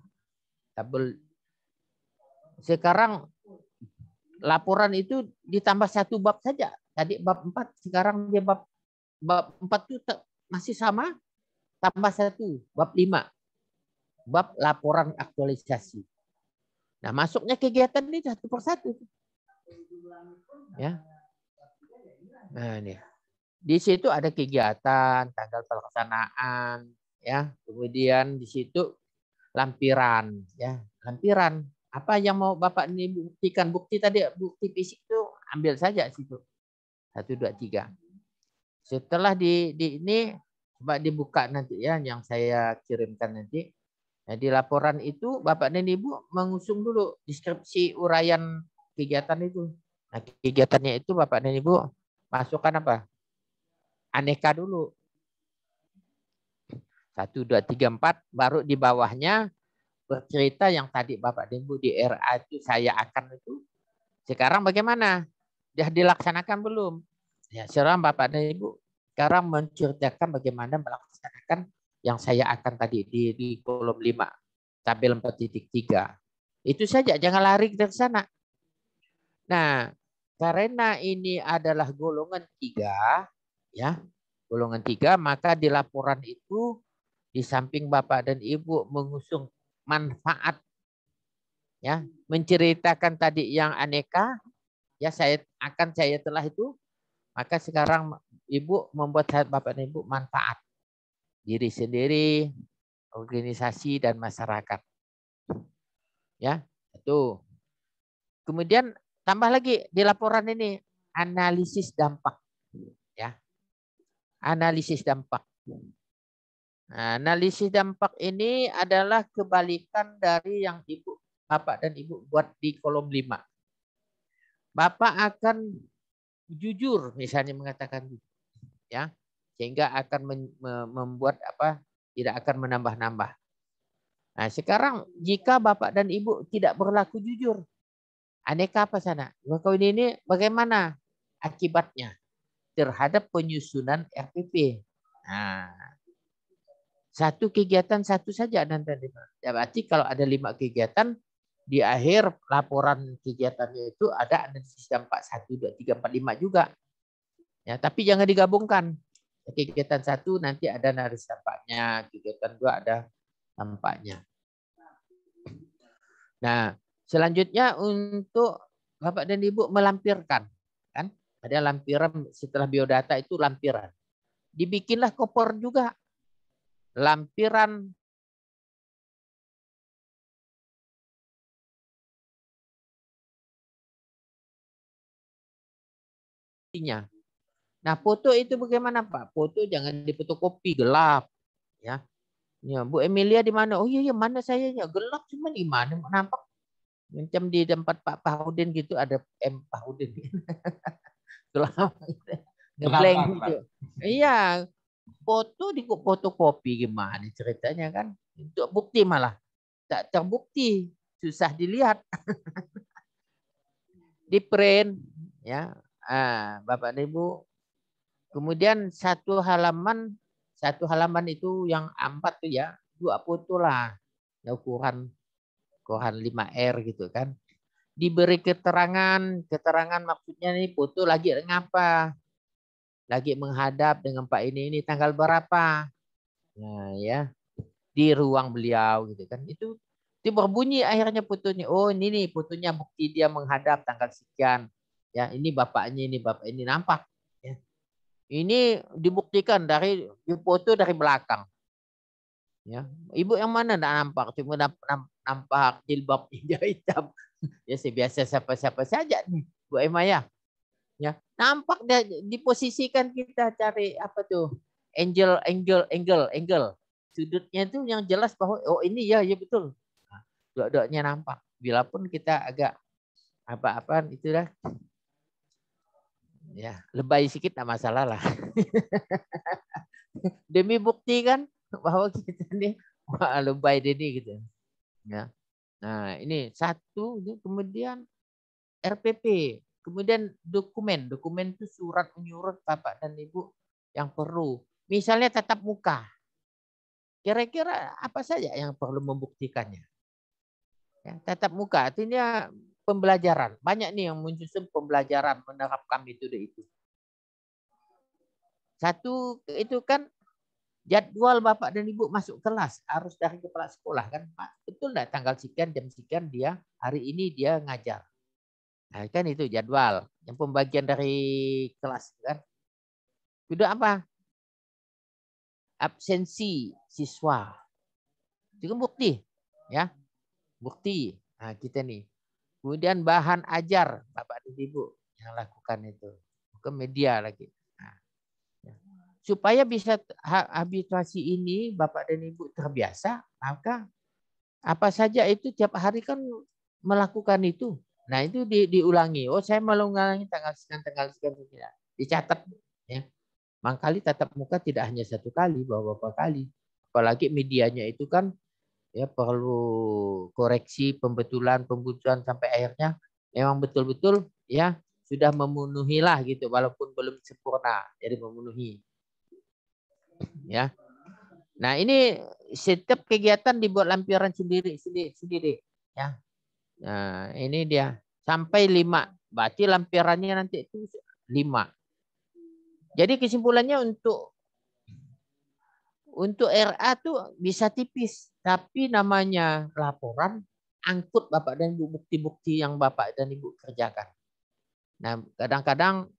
sekarang laporan itu ditambah 1 bab saja. Tadi bab 4, sekarang dia bab 4 itu masih sama, tambah 1, bab 5. Bab laporan aktualisasi. Nah, masuknya kegiatan ini 1 per 1. Ya. Nah, ini. Di situ ada kegiatan, tanggal pelaksanaan, ya. Kemudian di situ lampiran, ya. Lampiran. Apa yang mau Bapak ini buktikan? Bukti tadi, bukti fisik itu ambil saja situ. 1, 2, 3. Setelah ini coba dibuka nanti ya yang saya kirimkan nanti. Nah, di laporan itu Bapak dan Ibu mengusung dulu deskripsi uraian kegiatan itu. Nah, kegiatannya itu Bapak dan Ibu masukkan apa? Aneka dulu. 1, 2, 3, 4, baru di bawahnya bercerita yang tadi Bapak dan Ibu di RA itu saya akan itu. Sekarang bagaimana? Sudah dilaksanakan belum? Ya, sekarang Bapak dan Ibu sekarang menceritakan bagaimana melaksanakan yang saya akan tadi di kolom 5, tabel 4.3. Itu saja, jangan lari ke sana. Nah, karena ini adalah golongan 3, ya, golongan 3, maka di laporan itu di samping Bapak dan Ibu mengusung manfaat, ya, menceritakan tadi yang aneka, ya saya telah itu, maka sekarang Ibu membuat Bapak dan Ibu manfaat diri sendiri, organisasi dan masyarakat. Ya, itu. Kemudian tambah lagi di laporan ini analisis dampak, ya. Analisis dampak. Nah, analisis dampak ini adalah kebalikan dari yang Bapak dan Ibu buat di kolom 5. Bapak akan jujur misalnya mengatakan, ya, sehingga akan membuat apa? Tidak akan menambah-nambah. Nah, sekarang jika Bapak dan Ibu tidak berlaku jujur, aneka apa sana? Maka ini bagaimana akibatnya terhadap penyusunan RPP? Nah, Satu kegiatan satu saja nanti. Ya, berarti kalau ada 5 kegiatan, di akhir laporan kegiatannya itu ada analisis dampak 1, 2, 3, 4, 5 juga. Ya, tapi jangan digabungkan. Kegiatan 1 nanti ada analisis dampaknya, kegiatan 2 ada dampaknya. Nah, selanjutnya untuk Bapak dan Ibu melampirkan, kan? Ada lampiran setelah biodata itu lampiran. Dibikinlah koper juga. Lampiran nya. Nah, foto itu bagaimana, Pak? Foto jangan difotokopi gelap, ya. Ya, Bu Emilia di mana? Oh iya, mana sayanya? Gelap cuma di mana nampak? Macam di tempat Pak Pahudin gitu ada M Pahudin. Gelap. Ngeblank gitu. Iya, foto di fotokopi gimana ceritanya kan? Untuk bukti malah tak terbukti, susah dilihat. Di print ya. Bapak dan Ibu. Kemudian satu halaman itu yang A4 tuh ya, 2 foto lah. Ya, ukuran 5R gitu kan. Diberi keterangan maksudnya nih foto lagi ngapa? Lagi menghadap dengan Pak ini tanggal berapa? Nah, ya. Di ruang beliau gitu kan. Itu berbunyi akhirnya fotonya. Oh, ini nih fotonya bukti dia menghadap tanggal sekian. Ya, ini bapaknya, ini bapak ini nampak. Ya. Ini dibuktikan dari foto dari belakang. Ya, ibu yang mana tidak nampak? Cuma nampak jilbab hijau hitam. Ya, biasa siapa-siapa saja nih, Bu Emma ya. Ya, nampak dia diposisikan kita cari apa tuh? Angle. Sudutnya itu yang jelas bahwa oh ini ya betul. Nah, dua-duanya nampak. Bila pun kita agak apa-apa itu dah. Ya, lebay sedikit tak masalah lah. Demi bukti kan bahwa kita ini wah, lebay ini gitu. Ya. Nah, ini satu, kemudian RPP, kemudian dokumen itu surat menyurat Bapak dan Ibu yang perlu. Misalnya tatap muka. Kira-kira apa saja yang perlu membuktikannya? Ya, tatap muka artinya pembelajaran. Banyak nih yang menyusun pembelajaran menerapkan metode itu. Satu itu kan jadwal Bapak dan Ibu masuk kelas harus dari kepala sekolah kan Pak. Betul enggak tanggal sekian jam sekian dia hari ini dia ngajar. Nah, kan itu jadwal. Yang pembagian dari kelas kan. Sudah apa? Absensi siswa. Itu bukti, ya. Bukti. Nah, kita nih. Kemudian bahan ajar Bapak dan Ibu yang lakukan itu. Ke media lagi. Nah, ya. Supaya bisa habituasi ini Bapak dan Ibu terbiasa, maka apa saja itu tiap hari kan melakukan itu. Nah, itu diulangi. Oh, saya mau mengulangi tanggal sekian. Dicatat. Ya. Mangkali tatap muka tidak hanya satu kali, beberapa kali. Apalagi medianya itu kan ya perlu koreksi, pembetulan sampai akhirnya memang betul-betul ya sudah memenuhi lah gitu, walaupun belum sempurna, jadi memenuhi. Ya. Nah, ini setiap kegiatan dibuat lampiran sendiri ya. Nah, ini dia sampai 5. Berarti lampirannya nanti itu 5. Jadi kesimpulannya untuk RA tuh bisa tipis, tapi namanya laporan angkut Bapak dan Ibu bukti-bukti yang Bapak dan Ibu kerjakan. Nah, kadang-kadang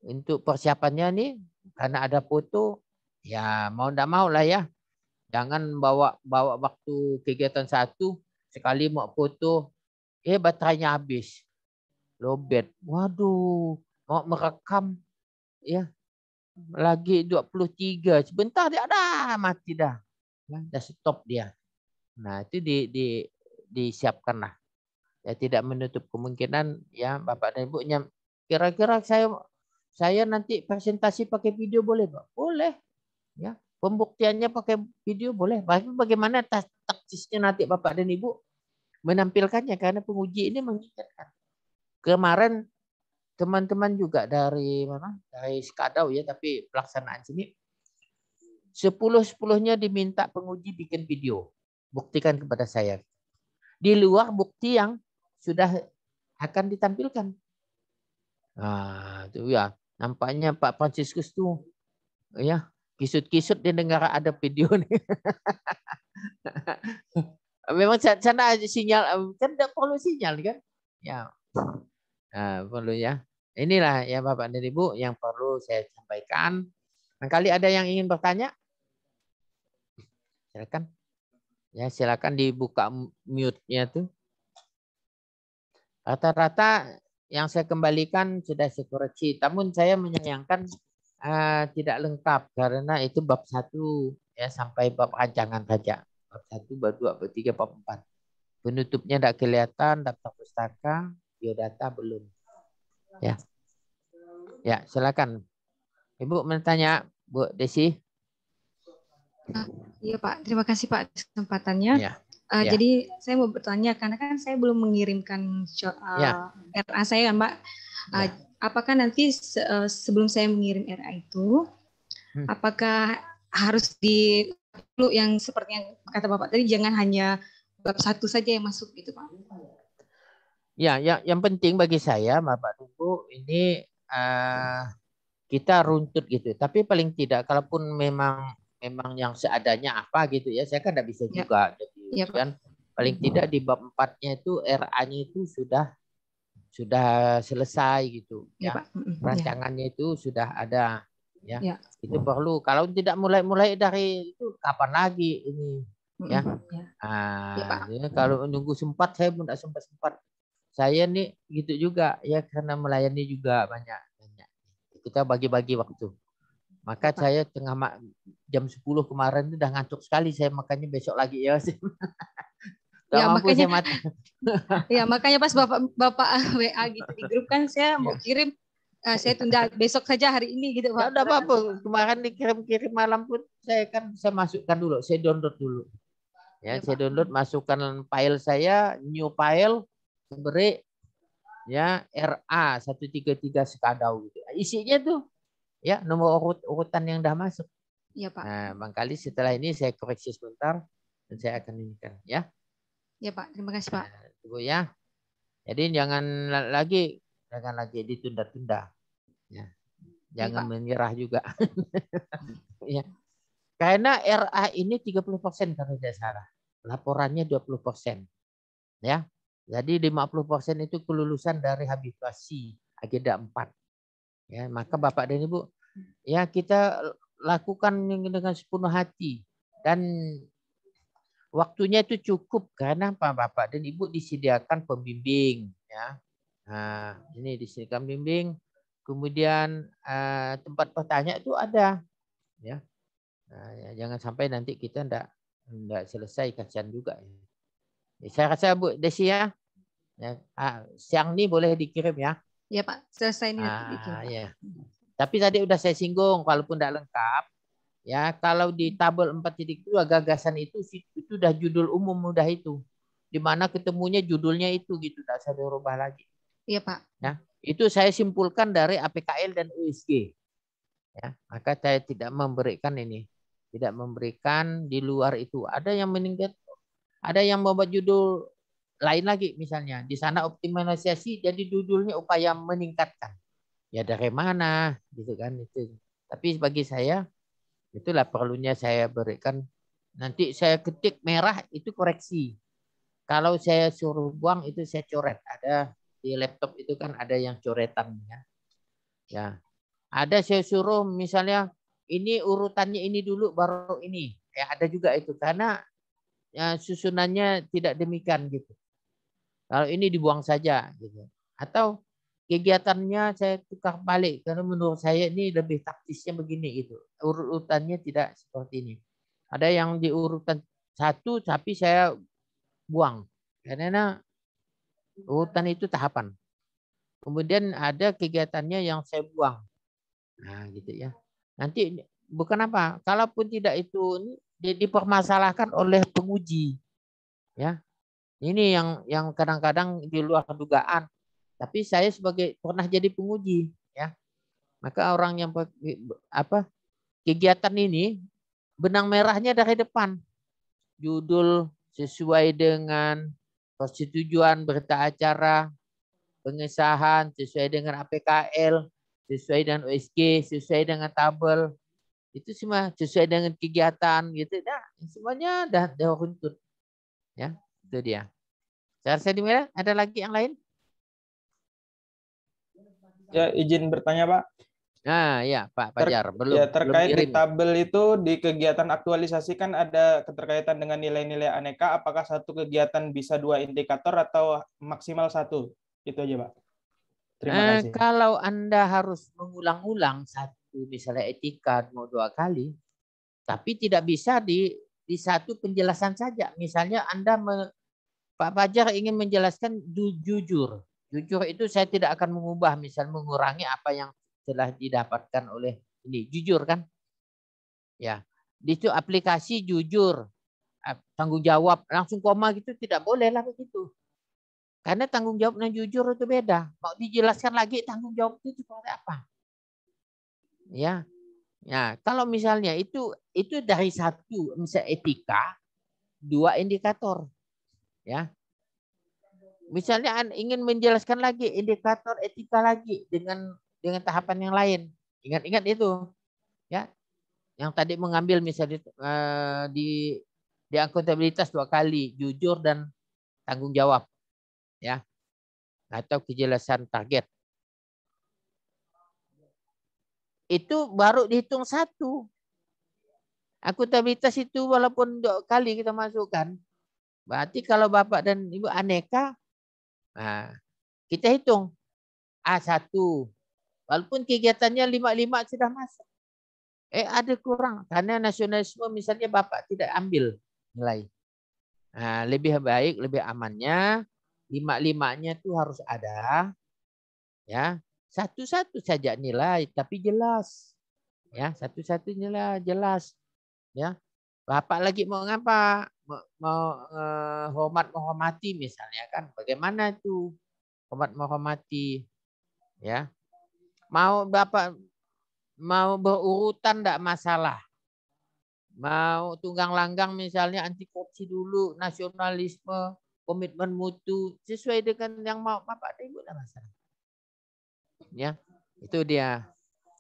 untuk persiapannya nih karena ada foto, ya mau enggak mau lah ya. Jangan bawa waktu kegiatan 1 sekali mau foto, baterainya habis. Lobet. Waduh, mau merekam ya lagi 23. Sebentar dia ada mati dah. Dah stop dia. Nah, itu disiapkan lah. Ya tidak menutup kemungkinan ya Bapak dan Ibu kira-kira saya nanti presentasi pakai video boleh, Pak? Boleh. Ya. Pembuktiannya pakai video boleh. Bagaimana taktisnya nanti Bapak dan Ibu menampilkannya karena penguji ini mengingatkan. Kemarin teman-teman juga dari mana? Dari Skadau ya, tapi pelaksanaan sini 10-10-nya diminta penguji bikin video. Buktikan kepada saya. Di luar bukti yang sudah akan ditampilkan. Nah, itu ya. Nampaknya Pak Franciscus tuh ya kisut-kisut dia dengar ada video nih. Memang sana sinyal, kan tidak perlu sinyal kan? Ya, nah, perlu ya. Inilah ya Bapak dan Ibu yang perlu saya sampaikan. Barangkali ada yang ingin bertanya? Silakan. Ya, silakan dibuka mute-nya tuh. Rata-rata yang saya kembalikan sudah saya koreksi. Namun saya menyayangkan tidak lengkap karena itu bab 1 ya sampai bab rancangan saja. Bab 1, bab 2, bab 3, bab 4. Penutupnya tidak kelihatan, daftar pustaka, biodata belum. Ya. Ya, silakan. Ibu bertanya, Bu Desi. Iya Pak, terima kasih Pak kesempatannya. Ya. Jadi saya mau bertanya karena kan saya belum mengirimkan RA saya kan Pak. Apakah nanti sebelum saya mengirim RA itu, apakah harus di yang seperti yang kata Bapak tadi, jangan hanya bab 1 saja yang masuk gitu Pak? Ya, yang penting bagi saya Bapak Ibu ini kita runtut gitu. Tapi paling tidak kalaupun memang yang seadanya apa gitu ya, saya kan tidak bisa juga. Jadi kan paling tidak di bab 4-nya itu RA-nya itu sudah selesai gitu ya. Rancangannya itu sudah ada ya. Itu perlu. Kalau tidak mulai dari itu kapan lagi ini ya. Kalau nunggu sempat saya pun tidak sempat. Saya nih gitu juga ya karena melayani juga banyak. Kita bagi-bagi waktu. Maka saya jam 10 kemarin itu udah ngantuk sekali saya, makanya besok lagi ya. Makanya pas Bapak WA gitu di grup kan saya mau kirim, saya tunda besok saja hari ini gitu Pak. Tidak apa-apa. Kemarin dikirim malam pun saya kan bisa masukkan dulu, saya download dulu. Ya, saya download, masukkan file saya, new file, beri ya RA 133 Sekadau gitu. Isinya tuh ya nomor urutan yang dah masuk. Iya Pak. Nah, barangkali setelah ini saya koreksi sebentar dan saya akan inikan ya. Ya Pak, terima kasih Pak. Tunggu ya. Jadi jangan lagi ditunda-tunda. Ya. Jangan menyerah juga. Ya. Karena RA ini 30% kalau tidak salah. Laporannya 20%. Ya. Jadi 50% itu kelulusan dari habituasi agenda 4. Ya, maka Bapak dan Ibu ya kita lakukan dengan sepenuh hati dan waktunya itu cukup karena Pak Bapak dan Ibu disediakan pembimbing ya. Nah, ini disediakan pembimbing, kemudian tempat bertanya itu ada ya. Nah, ya, jangan sampai nanti kita enggak selesai, kasihan juga ya. Saya rasa Bu Desi ya. Siang ini boleh dikirim ya. Ya Pak, selesai ini nanti bikin Pak. Ya. Tapi tadi udah saya singgung, walaupun tidak lengkap, ya kalau di tabel 4.2 gagasan itu udah judul umum udah itu, di mana ketemunya judulnya itu gitu, tidak usah dirubah lagi. Iya Pak. Ya, itu saya simpulkan dari APKL dan USG. Ya, maka saya tidak memberikan di luar itu. Ada yang meningkat, ada yang membuat judul lain lagi, misalnya di sana optimalisasi, jadi judulnya upaya meningkatkan. Ya dari mana gitu kan itu. Tapi bagi saya itulah perlunya saya berikan. Nanti saya ketik merah itu koreksi. Kalau saya suruh buang itu saya coret. Ada di laptop itu kan ada yang coretan ya. Ya. Ada saya suruh misalnya ini urutannya ini dulu baru ini. Ya ada juga itu karena ya, susunannya tidak demikian gitu. Kalau ini dibuang saja gitu. Atau kegiatannya saya tukar balik karena menurut saya ini lebih taktisnya begini gitu. Urutannya tidak seperti ini. Ada yang di urutan 1 tapi saya buang karena urutan itu tahapan. Kemudian ada kegiatannya yang saya buang. Nah, gitu ya. Nanti bukan apa? Kalaupun tidak itu dipermasalahkan oleh penguji. Ya. Ini yang kadang-kadang di luar dugaan. Tapi saya sebagai pernah jadi penguji, ya. Maka orang yang kegiatan ini benang merahnya dari depan. Judul sesuai dengan persetujuan berita acara, pengesahan sesuai dengan APKL, sesuai dengan OSG, sesuai dengan tabel. Itu semua sesuai dengan kegiatan gitu. Nah, semuanya dah runtut. Ya, itu dia. Saya rasa dimana? Ada lagi yang lain? Ya, izin bertanya, Pak. Nah, ya Pak Fajar, belum. Ya, terkait belum di tabel itu di kegiatan aktualisasi kan ada keterkaitan dengan nilai-nilai aneka. Apakah satu kegiatan bisa 2 indikator atau maksimal 1? Itu aja, Pak. Terima kasih. Kalau Anda harus mengulang-ulang satu, misalnya etika mau 2 kali, tapi tidak bisa di satu penjelasan saja. Misalnya Anda Pak Fajar ingin menjelaskan jujur. Jujur itu saya tidak akan mengubah, misal mengurangi apa yang telah didapatkan oleh ini. Jujur kan? Ya. Di situ aplikasi jujur. Tanggung jawab. Langsung koma gitu tidak boleh lah begitu. Karena tanggung jawab dan jujur itu beda. Mau dijelaskan lagi tanggung jawab itu seperti apa? Ya. Ya, kalau misalnya itu dari satu misalnya etika, 2 indikator. Ya. Misalnya ingin menjelaskan lagi indikator etika lagi dengan tahapan yang lain. Ingat-ingat itu, ya. Yang tadi mengambil misalnya di akuntabilitas 2 kali, jujur dan tanggung jawab, ya. Atau kejelasan target. Itu baru dihitung 1. Akuntabilitas itu walaupun 2 kali kita masukkan, berarti kalau Bapak dan Ibu aneka, nah, kita hitung A1. Walaupun kegiatannya 5 sudah masuk. Ada kurang. Karena nasionalisme misalnya Bapak tidak ambil nilai. Nah, lebih baik, lebih amannya 5-5-nya itu harus ada. Ya, satu-satu saja nilai, tapi jelas. Ya, satu-satu nilai jelas. Ya, Bapak lagi mau ngapa? Mau hormat menghormati misalnya kan? Bagaimana itu hormat menghormati? Ya, Bapak mau berurutan tidak masalah. Mau tunggang langgang misalnya anti korupsi dulu, nasionalisme, komitmen mutu, sesuai dengan yang mau Bapak dan Ibu tidak masalah. Ya, itu dia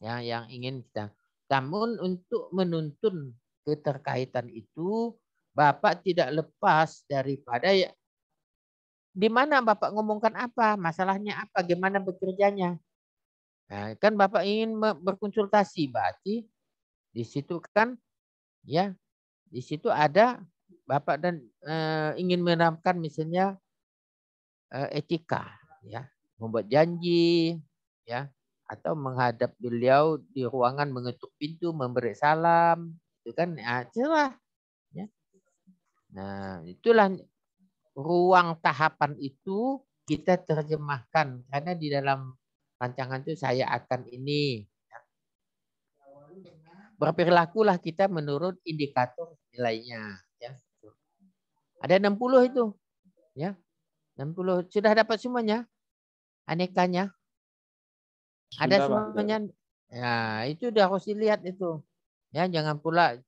ya yang ingin kita. Namun untuk menuntun keterkaitan itu, Bapak tidak lepas daripada ya, di mana Bapak ngomongkan apa, masalahnya apa, gimana bekerjanya. Nah, kan Bapak ingin berkonsultasi, berarti di situ kan ya, di situ ada Bapak dan ingin menerapkan misalnya etika, ya, membuat janji, ya, atau menghadap beliau di ruangan mengetuk pintu, memberi salam, itu kan cerah. Ya. Nah, itulah ruang tahapan itu kita terjemahkan karena di dalam rancangan itu saya akan ini. Berperilakulah kita menurut indikator nilainya. Ya. Ada 60 itu. Ya. 60. Sudah dapat semuanya? Anekanya? Ada semuanya? Ya, itu udah harus dilihat itu. Ya, jangan pula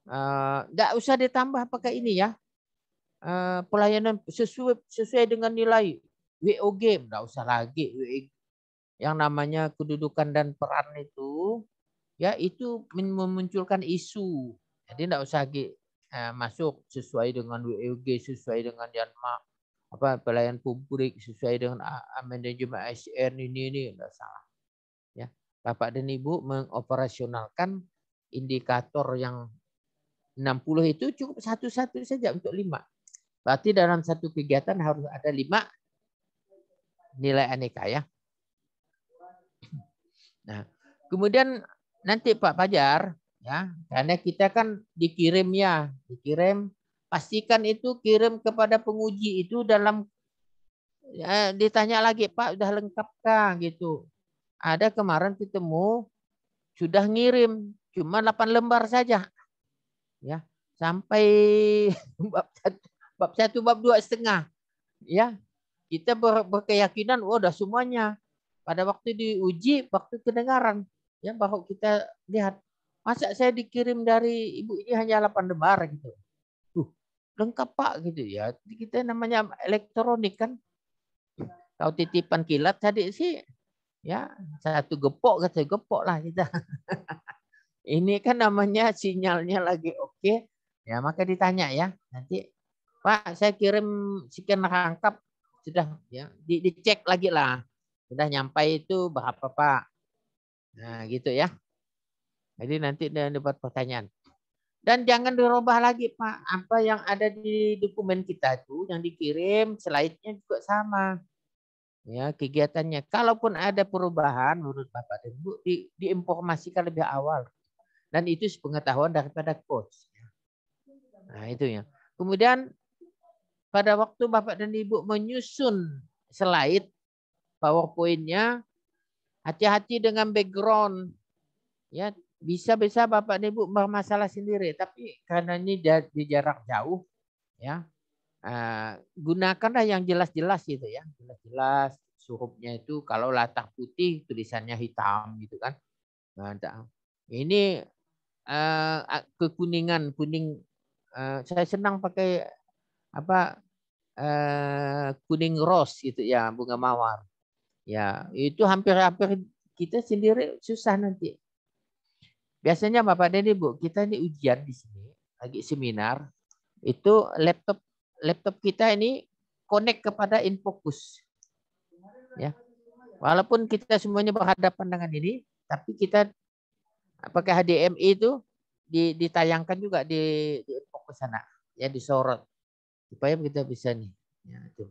enggak usah ditambah pakai ini ya. Pelayanan sesuai dengan nilai WOG, enggak usah lagi yang namanya kedudukan dan peran itu. Ya, itu memunculkan isu. Jadi enggak usah masuk sesuai dengan WOG, sesuai dengan Yanma, pelayan publik, sesuai dengan manajemen ASN ini enggak salah. Ya, Bapak dan Ibu mengoperasionalkan indikator yang 60 itu cukup satu-satu saja untuk 5. Berarti dalam satu kegiatan harus ada 5 nilai aneka ya. Nah, kemudian nanti Pak Fajar ya, karena kita kan dikirim, pastikan itu kirim kepada penguji itu dalam ditanya lagi Pak udah lengkapkah gitu. Ada kemarin ketemu sudah ngirim cuma 8 lembar saja. Ya, sampai bab 1, bab 2,5. Ya, kita berkeyakinan udah semuanya. Pada waktu diuji, waktu kedengaran, ya baru kita lihat Masa saya dikirim dari ibu ini hanya 8 lembar gitu. Lengkap Pak gitu ya. Kita namanya elektronik kan. Kalau titipan kilat tadi sih ya 1 gepok kata gepok lah kita. Ini kan namanya sinyalnya lagi oke. Ya maka ditanya ya. Nanti Pak saya kirim sekian rangkap sudah ya dicek lagi lah. Sudah nyampai itu berapa Pak? Nah gitu ya. Jadi nanti dia dapat pertanyaan. Dan jangan dirubah lagi Pak. Apa yang ada di dokumen kita itu yang dikirim slide-nya juga sama. Ya, kegiatannya. Kalaupun ada perubahan menurut Bapak dan Ibu diinformasikan lebih awal. Dan itu sepengetahuan daripada coach. Nah, itu ya. Kemudian pada waktu Bapak dan Ibu menyusun slide PowerPoint-nya, hati-hati dengan background. Ya, bisa Bapak dan Ibu bermasalah sendiri, tapi karena ini di jarak jauh, ya gunakanlah yang jelas-jelas gitu ya, jelas-jelas hurufnya itu kalau latar putih tulisannya hitam gitu kan. Nah, ini kekuningan kuning. Saya senang pakai apa kuning rose gitu ya, bunga mawar. Ya itu hampir-hampir kita sendiri susah nanti. Biasanya Bapak dan Ibu, kita ini ujian di sini, lagi seminar, itu laptop kita ini connect kepada InFocus. Ya. Walaupun kita semuanya berhadapan dengan ini, tapi kita pakai HDMI itu ditayangkan juga di InFocus sana, ya disorot supaya kita bisa nih. Ya, itu.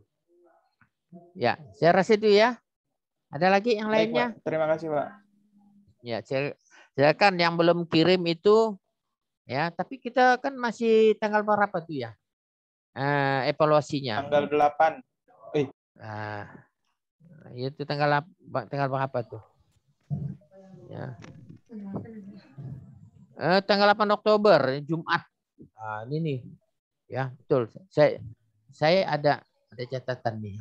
Ya, saya rasa itu ya. Ada lagi yang lainnya? Baik, Pak. Terima kasih, Pak. Ya, silakan yang belum kirim itu ya, tapi kita kan masih tanggal berapa tuh ya? Evaluasinya. Tanggal 8. Nah, itu tanggal berapa tuh? Ya. Tanggal 8 Oktober, Jumat. Ini nih. Ya, betul. Saya ada catatan nih.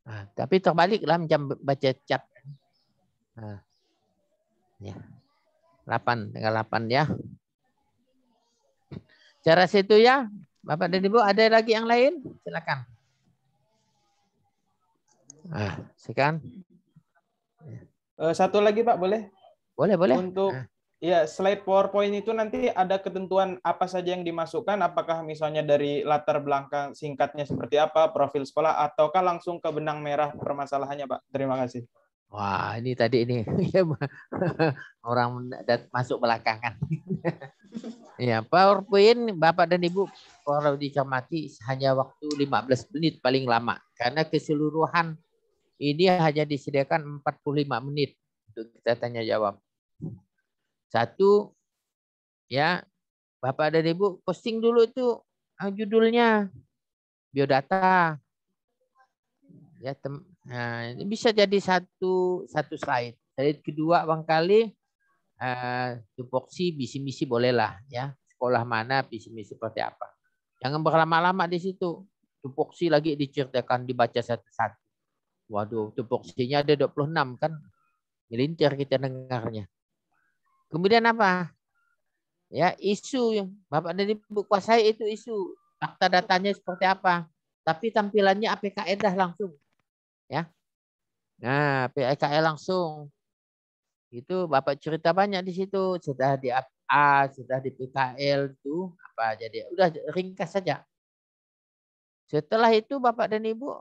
Nah, tapi terbaliklah jam baca cat. Nah, ya. 8, tanggal 8 ya. Cara situ ya, Bapak dan Ibu, ada lagi yang lain? Silakan. Sekarang. Satu lagi Pak, boleh? Boleh. Untuk ya slide PowerPoint itu nanti ada ketentuan apa saja yang dimasukkan, apakah misalnya dari latar belakang singkatnya seperti apa, profil sekolah, ataukah langsung ke benang merah permasalahannya Pak? Terima kasih. Wah, ini tadi ini orang masuk belakangan. Ya, PowerPoint Bapak dan Ibu kalau dicermati hanya waktu 15 menit paling lama karena keseluruhan ini hanya disediakan 45 menit untuk kita tanya jawab. Satu ya, Bapak dan Ibu posting dulu itu judulnya biodata. Ya, nah, ini bisa jadi satu slide. Slide kedua barangkali tupoksi visi-misi bolehlah ya. Sekolah mana, visi-misi seperti apa. Jangan berlama-lama di situ. Tupoksi lagi diceritakan, dibaca satu-satu. Waduh, tupoksinya ada 26 kan. Melintir kita dengarnya. Kemudian apa? Ya, isu yang Bapak dan Ibu kuasai itu isu. Fakta datanya seperti apa. Tapi tampilannya APKN dah langsung. Ya. Nah, PKL langsung. Itu Bapak cerita banyak di situ. Sudah di A, sudah di PKL itu apa jadi. Udah ringkas saja. Setelah itu Bapak dan Ibu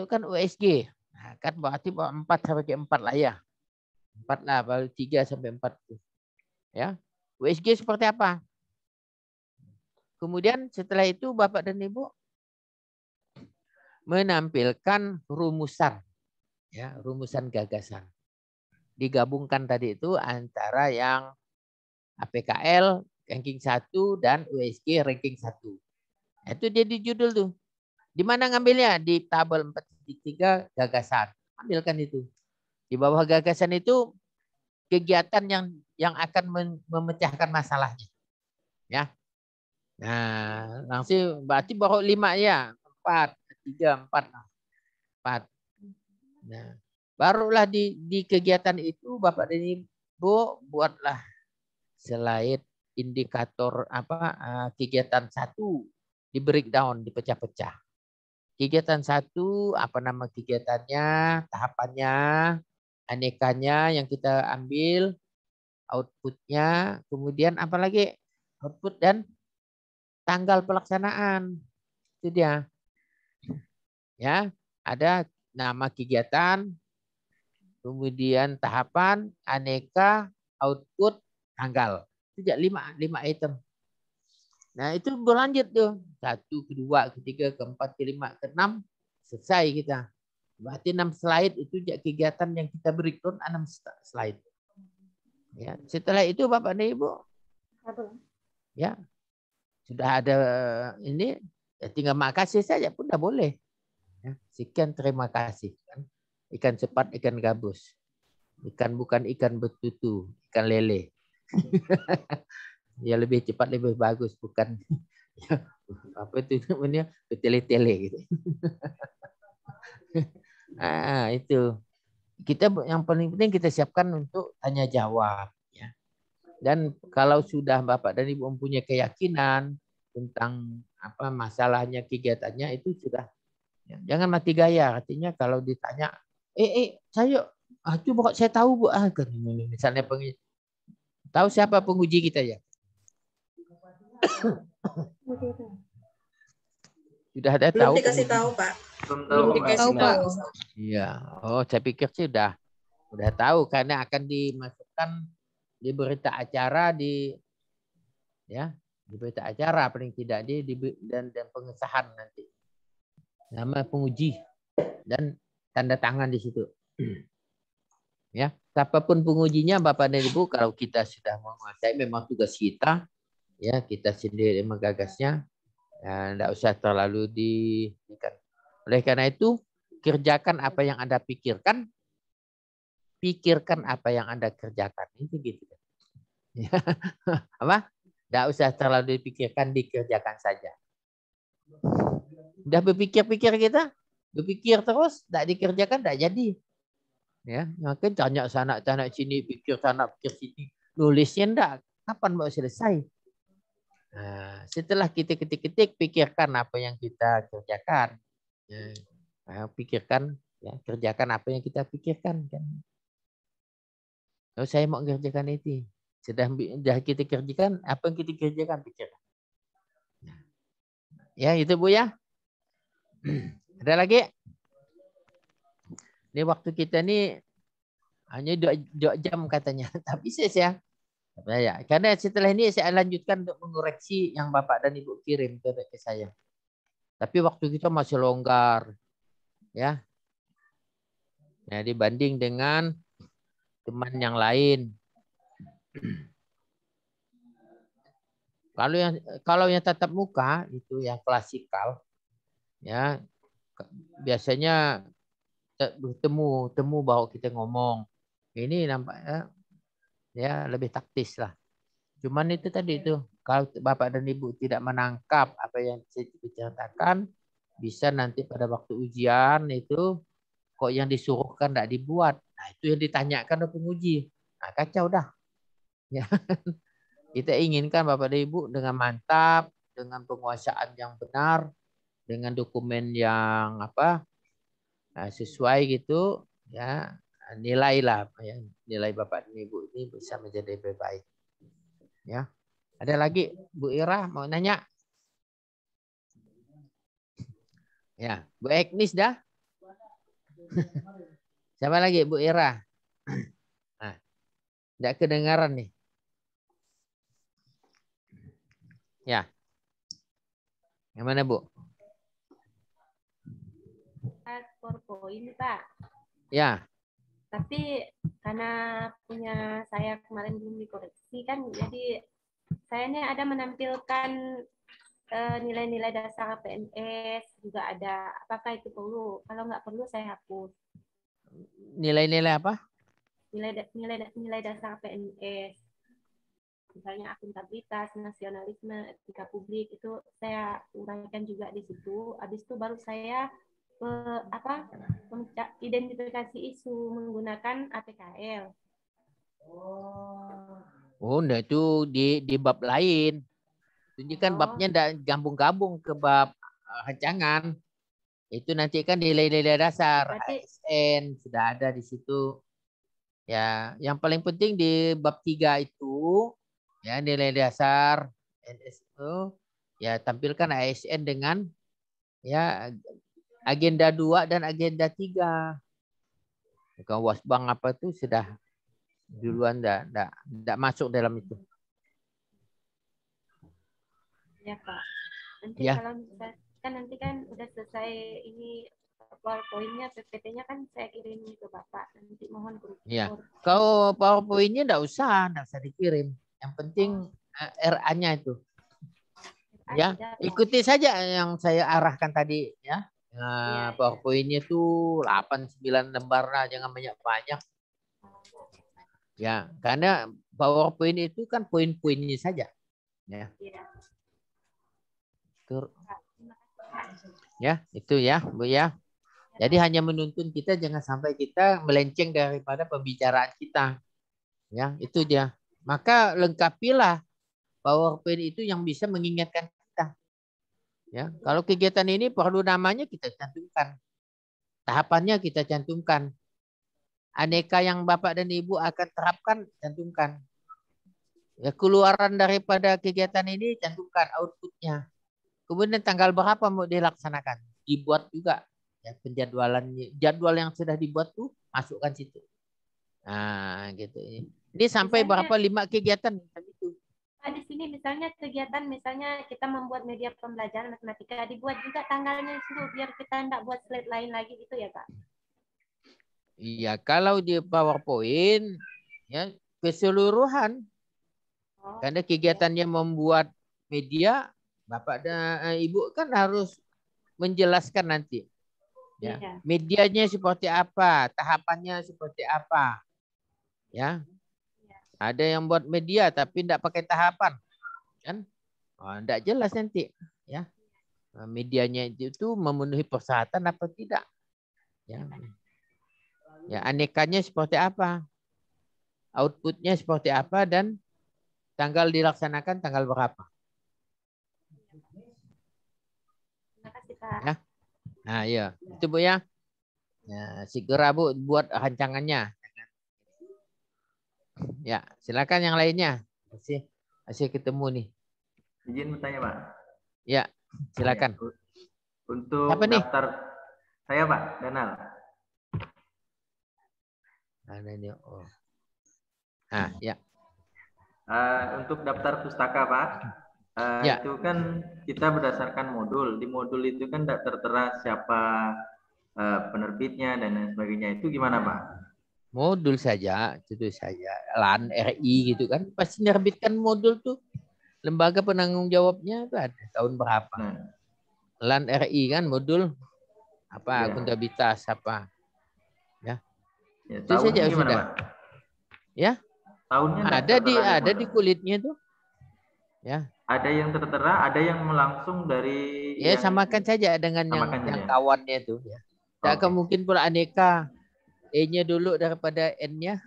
kan USG. Nah, kan berarti 4 sampai 4 lah ya. 4 lah, baru 3 sampai 4 itu. Ya. USG seperti apa? Kemudian setelah itu Bapak dan Ibu menampilkan rumusan. Ya, rumusan gagasan. Digabungkan tadi itu antara yang APKL ranking 1 dan USG ranking 1. Itu jadi judul tuh. Di mana ngambilnya? Di tabel 4.3 gagasan. Ambilkan itu. Di bawah gagasan itu kegiatan yang akan memecahkan masalahnya. Ya. Nah, langsung berarti baru 5 ya. 4, 3, 4. Nah, barulah di kegiatan itu Bapak dan Ibu Bu, buatlah slide indikator kegiatan 1 di breakdown, dipecah-pecah. Kegiatan 1 apa nama kegiatannya, tahapannya, anekanya yang kita ambil, outputnya, kemudian apa lagi? Output dan tanggal pelaksanaan. Itu dia. Ya, ada nama kegiatan, kemudian tahapan, aneka, output, tanggal. Itu 5 item. Nah, itu berlanjut tuh. 1, kedua, ketiga, keempat, kelima, keenam, selesai kita. Berarti 6 slide itu kegiatan yang kita breakdown 6 slide. Ya, setelah itu Bapak dan Ibu, ya sudah ada ini, ya tinggal makasih saja pun dah boleh. Ya, sekian terima kasih. Ikan cepat, ikan gabus. Ikan bukan ikan betutu, ikan lele. Ya lebih cepat lebih bagus, bukan apa itu namanya bertele-tele gitu. Itu kita yang paling penting kita siapkan untuk tanya jawab ya. Dan kalau sudah Bapak dan Ibu mempunyai keyakinan tentang apa masalahnya kegiatannya itu sudah ya, jangan mati gaya. Artinya kalau ditanya saya coba kok saya tahu Bu misalnya tahu siapa penguji kita ya? Sudah ada belum tahu? Dikasih tahu, Pak. Belum Dikasih Pak. tahu. Iya. Oh, saya pikir sih udah tahu karena akan dimasukkan di berita acara di berita acara paling tidak dan pengesahan nanti. Nama penguji dan tanda tangan di situ. Ya, siapapun pengujinya Bapak dan Ibu kalau kita sudah menguasai memang tugas kita ya, kita sendiri menggagasnya. Tidak usah terlalu oleh karena itu kerjakan apa yang Anda pikirkan, pikirkan apa yang Anda kerjakan. Itu gitu. Apa? Tidak usah terlalu dipikirkan, dikerjakan saja. Udah berpikir-pikir kita, berpikir terus, tidak dikerjakan, tidak jadi. Ya, makin tanya sana, tanya sini, pikir sana, pikir sini, nulisnya enggak. Kapan mau selesai? Nah, setelah kita ketik-ketik, pikirkan apa yang kita kerjakan. Pikirkan, ya, kerjakan apa yang kita pikirkan. Kan. Kalau saya mau kerjakan itu, sudah kita kerjakan, apa yang kita kerjakan, pikirkan. Ya, itu Bu ya. Ada lagi? Ini waktu kita ini hanya 2 jam katanya, tapi saya ya, karena setelah ini saya lanjutkan untuk mengoreksi yang Bapak dan Ibu kirim ke saya. Tapi waktu kita masih longgar, ya. Ya dibanding dengan teman yang lain. Kalau yang tatap muka itu yang klasikal, ya biasanya temu bahwa kita ngomong. Ini nampaknya ya lebih taktis lah. Cuman itu tadi itu kalau Bapak dan Ibu tidak menangkap apa yang saya bicarakan, bisa nanti pada waktu ujian itu kok yang disuruhkan tidak dibuat. Nah, itu yang ditanyakan oleh penguji. Nah, kacau dah. Ya. Kita inginkan Bapak dan Ibu dengan mantap, dengan penguasaan yang benar, dengan dokumen yang sesuai gitu, ya nilailah ya, nilai Bapak dan Ibu ini bisa menjadi lebih baik. Ya. Ada lagi Bu Ira mau nanya? Ya, Bu Agnes dah. Siapa lagi Bu Ira? Nah, tidak kedengaran nih. Ya. Yang mana Bu? PowerPoint Pak. Ya. Tapi karena punya saya kemarin belum dikoreksi kan, jadi saya ini ada menampilkan nilai-nilai dasar PNS juga ada. Apakah itu perlu? Kalau nggak perlu saya hapus. Nilai-nilai apa? Nilai dasar PNS. Misalnya akuntabilitas, nasionalisme, etika publik itu saya uraikan juga di situ. Habis itu baru saya identifikasi isu menggunakan APKL. Oh, nah itu di bab lain. Ini kan babnya enggak gabung-gabung ke bab rancangan. Itu nanti kan nilai-nilai dasar ASN sudah ada di situ. Ya, yang paling penting di bab 3 itu ya nilai dasar NSO ya tampilkan ASN dengan ya agenda 2 dan agenda 3. Bukan wasbang apa itu sudah duluan enggak masuk dalam itu. Ya Pak. Nanti Ya. kalau misalkan nanti kan udah selesai ini PowerPoint-nya, PPT-nya kan saya kirim ke Bapak. Nanti mohon grup. Ya. Kalau PowerPoint-nya enggak usah dikirim. Yang penting RA-nya itu. Ya, ikuti saja yang saya arahkan tadi ya. Nah, PowerPoint-nya tuh 8-9 lembar lah, jangan banyak-banyak. Ya, karena PowerPoint itu kan poin-poinnya saja. Ya. Ya, itu ya, Bu ya. Jadi hanya menuntun kita jangan sampai kita melenceng daripada pembicaraan kita. Ya, itu dia. Maka lengkapilah PowerPoint itu yang bisa mengingatkan kita. Ya, kalau kegiatan ini perlu namanya kita cantumkan. Tahapannya kita cantumkan. Aneka yang Bapak dan Ibu akan terapkan, cantumkan. Ya, keluaran daripada kegiatan ini cantumkan outputnya. Kemudian tanggal berapa mau dilaksanakan? Dibuat juga ya penjadwalannya. Jadwal yang sudah dibuat tuh masukkan situ. Nah, gitu. Ini sampai misalnya, berapa 5 kegiatan gitu. Di sini misalnya kegiatan misalnya kita membuat media pembelajaran matematika dibuat juga tanggalnya itu biar kita enggak buat slide lain lagi gitu ya, Pak. Iya, kalau di PowerPoint ya keseluruhan. Karena kegiatannya membuat media, Bapak dan Ibu kan harus menjelaskan nanti. Ya. Iya. Medianya seperti apa, tahapannya seperti apa. Ya. Iya. Ada yang buat media tapi tidak pakai tahapan. Kan? Oh, tidak jelas nanti, ya. Medianya itu memenuhi persyaratan apa tidak. Ya. Ya, anekanya seperti apa? Outputnya seperti apa dan tanggal dilaksanakan tanggal berapa? Terima kasih, Pak. Ya. Nah, ya. Itu Bu ya. Ya, segera Bu buat rancangannya. Ya, silakan yang lainnya. Masih ketemu nih. Izin bertanya, Pak. Ya, silakan. Untuk siapa daftar nih? Saya, Pak, Danal. Ini. Oh. Nah, ya. Untuk daftar pustaka, Pak, ya. Itu kan kita berdasarkan modul. Di modul itu kan tidak tertera siapa penerbitnya dan lain sebagainya. Itu gimana, Pak? Modul saja, itu saja. LAN RI gitu kan. Pasti menerbitkan modul tuh. Lembaga penanggung jawabnya itu ada tahun berapa. Nah. LAN RI kan modul apa akuntabilitas apa. Ya. Itu saja gimana, sudah. Pak? Ya. Tahunnya ada di kulitnya tuh. Ya. Ada yang tertera, ada yang langsung dari ya yang samakan saja dengan yang kawannya itu ya. Tak akan mungkin pula aneka E-nya dulu daripada N-nya.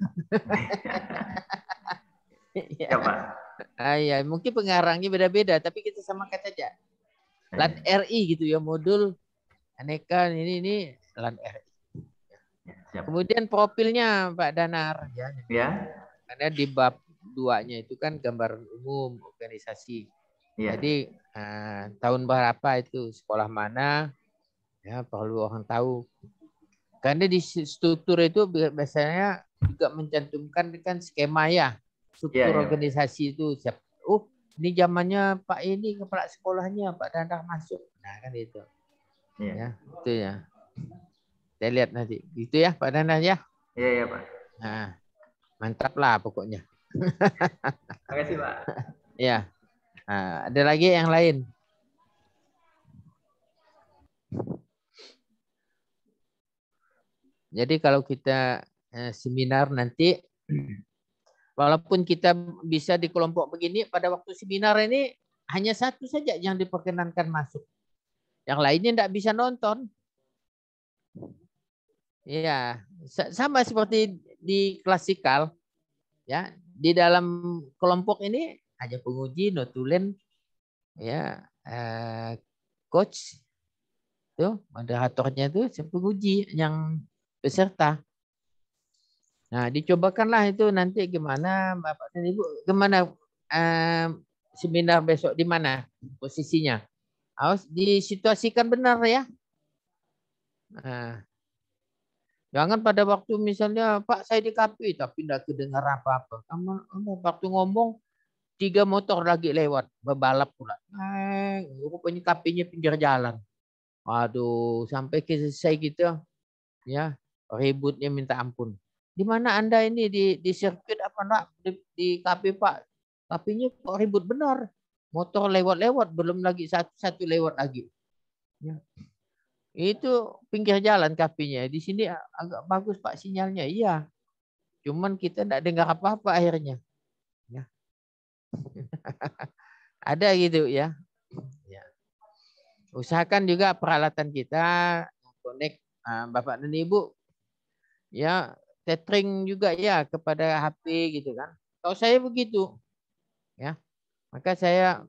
Ya, Pak. Ya, mungkin pengarangnya beda-beda tapi kita samakan saja. LAN RI gitu ya, modul aneka ini LAN RI. Ya. Kemudian profilnya Pak Danar ya. Ya. Karena di bab 2-nya itu kan gambaran umum organisasi. Ya. Jadi tahun berapa itu, sekolah mana, ya perlu orang tahu. Karena di struktur itu biasanya juga mencantumkan kan skema ya, struktur organisasi itu. Ini zamannya Pak ini kepala sekolahnya Pak Danar masuk. Nah kan itu. Ya, itu ya. Saya lihat nanti. Itu ya Pak Danar ya. Iya Pak. Nah, mantap lah pokoknya. Terima kasih Pak. Ya. Nah, ada lagi yang lain? Jadi kalau kita seminar nanti, walaupun kita bisa di kelompok begini, pada waktu seminar ini hanya satu saja yang diperkenankan masuk. Yang lainnya tidak bisa nonton. Ya, sama seperti di klasikal. Ya, di dalam kelompok ini ada penguji, notulen, ya, coach, tuh moderatornya tuh penguji yang peserta. Nah, dicobakanlah itu nanti gimana Bapak dan Ibu, gimana seminar besok di mana posisinya. Harus disituasikan benar ya. Nah, jangan pada waktu misalnya Pak saya di KP tapi tidak kedengar apa-apa. Kamu waktu ngomong 3 motor lagi lewat berbalap pula. Rupanya KP-nya pinggir jalan. Waduh, sampai selesai gitu ya, ributnya minta ampun. Di mana Anda ini di sirkuit apa enggak di KP Pak? KP-nya kok ribut benar. Motor lewat-lewat, belum lagi satu lewat lagi. Ya. Itu pinggir jalan KP-nya. Di sini agak bagus Pak sinyalnya. Iya. Cuman kita enggak dengar apa-apa akhirnya. Ya. Ada gitu ya. Ya. Usahakan juga peralatan kita connect Bapak dan Ibu ya, tethering juga ya kepada HP gitu kan. Kalau saya begitu ya, maka saya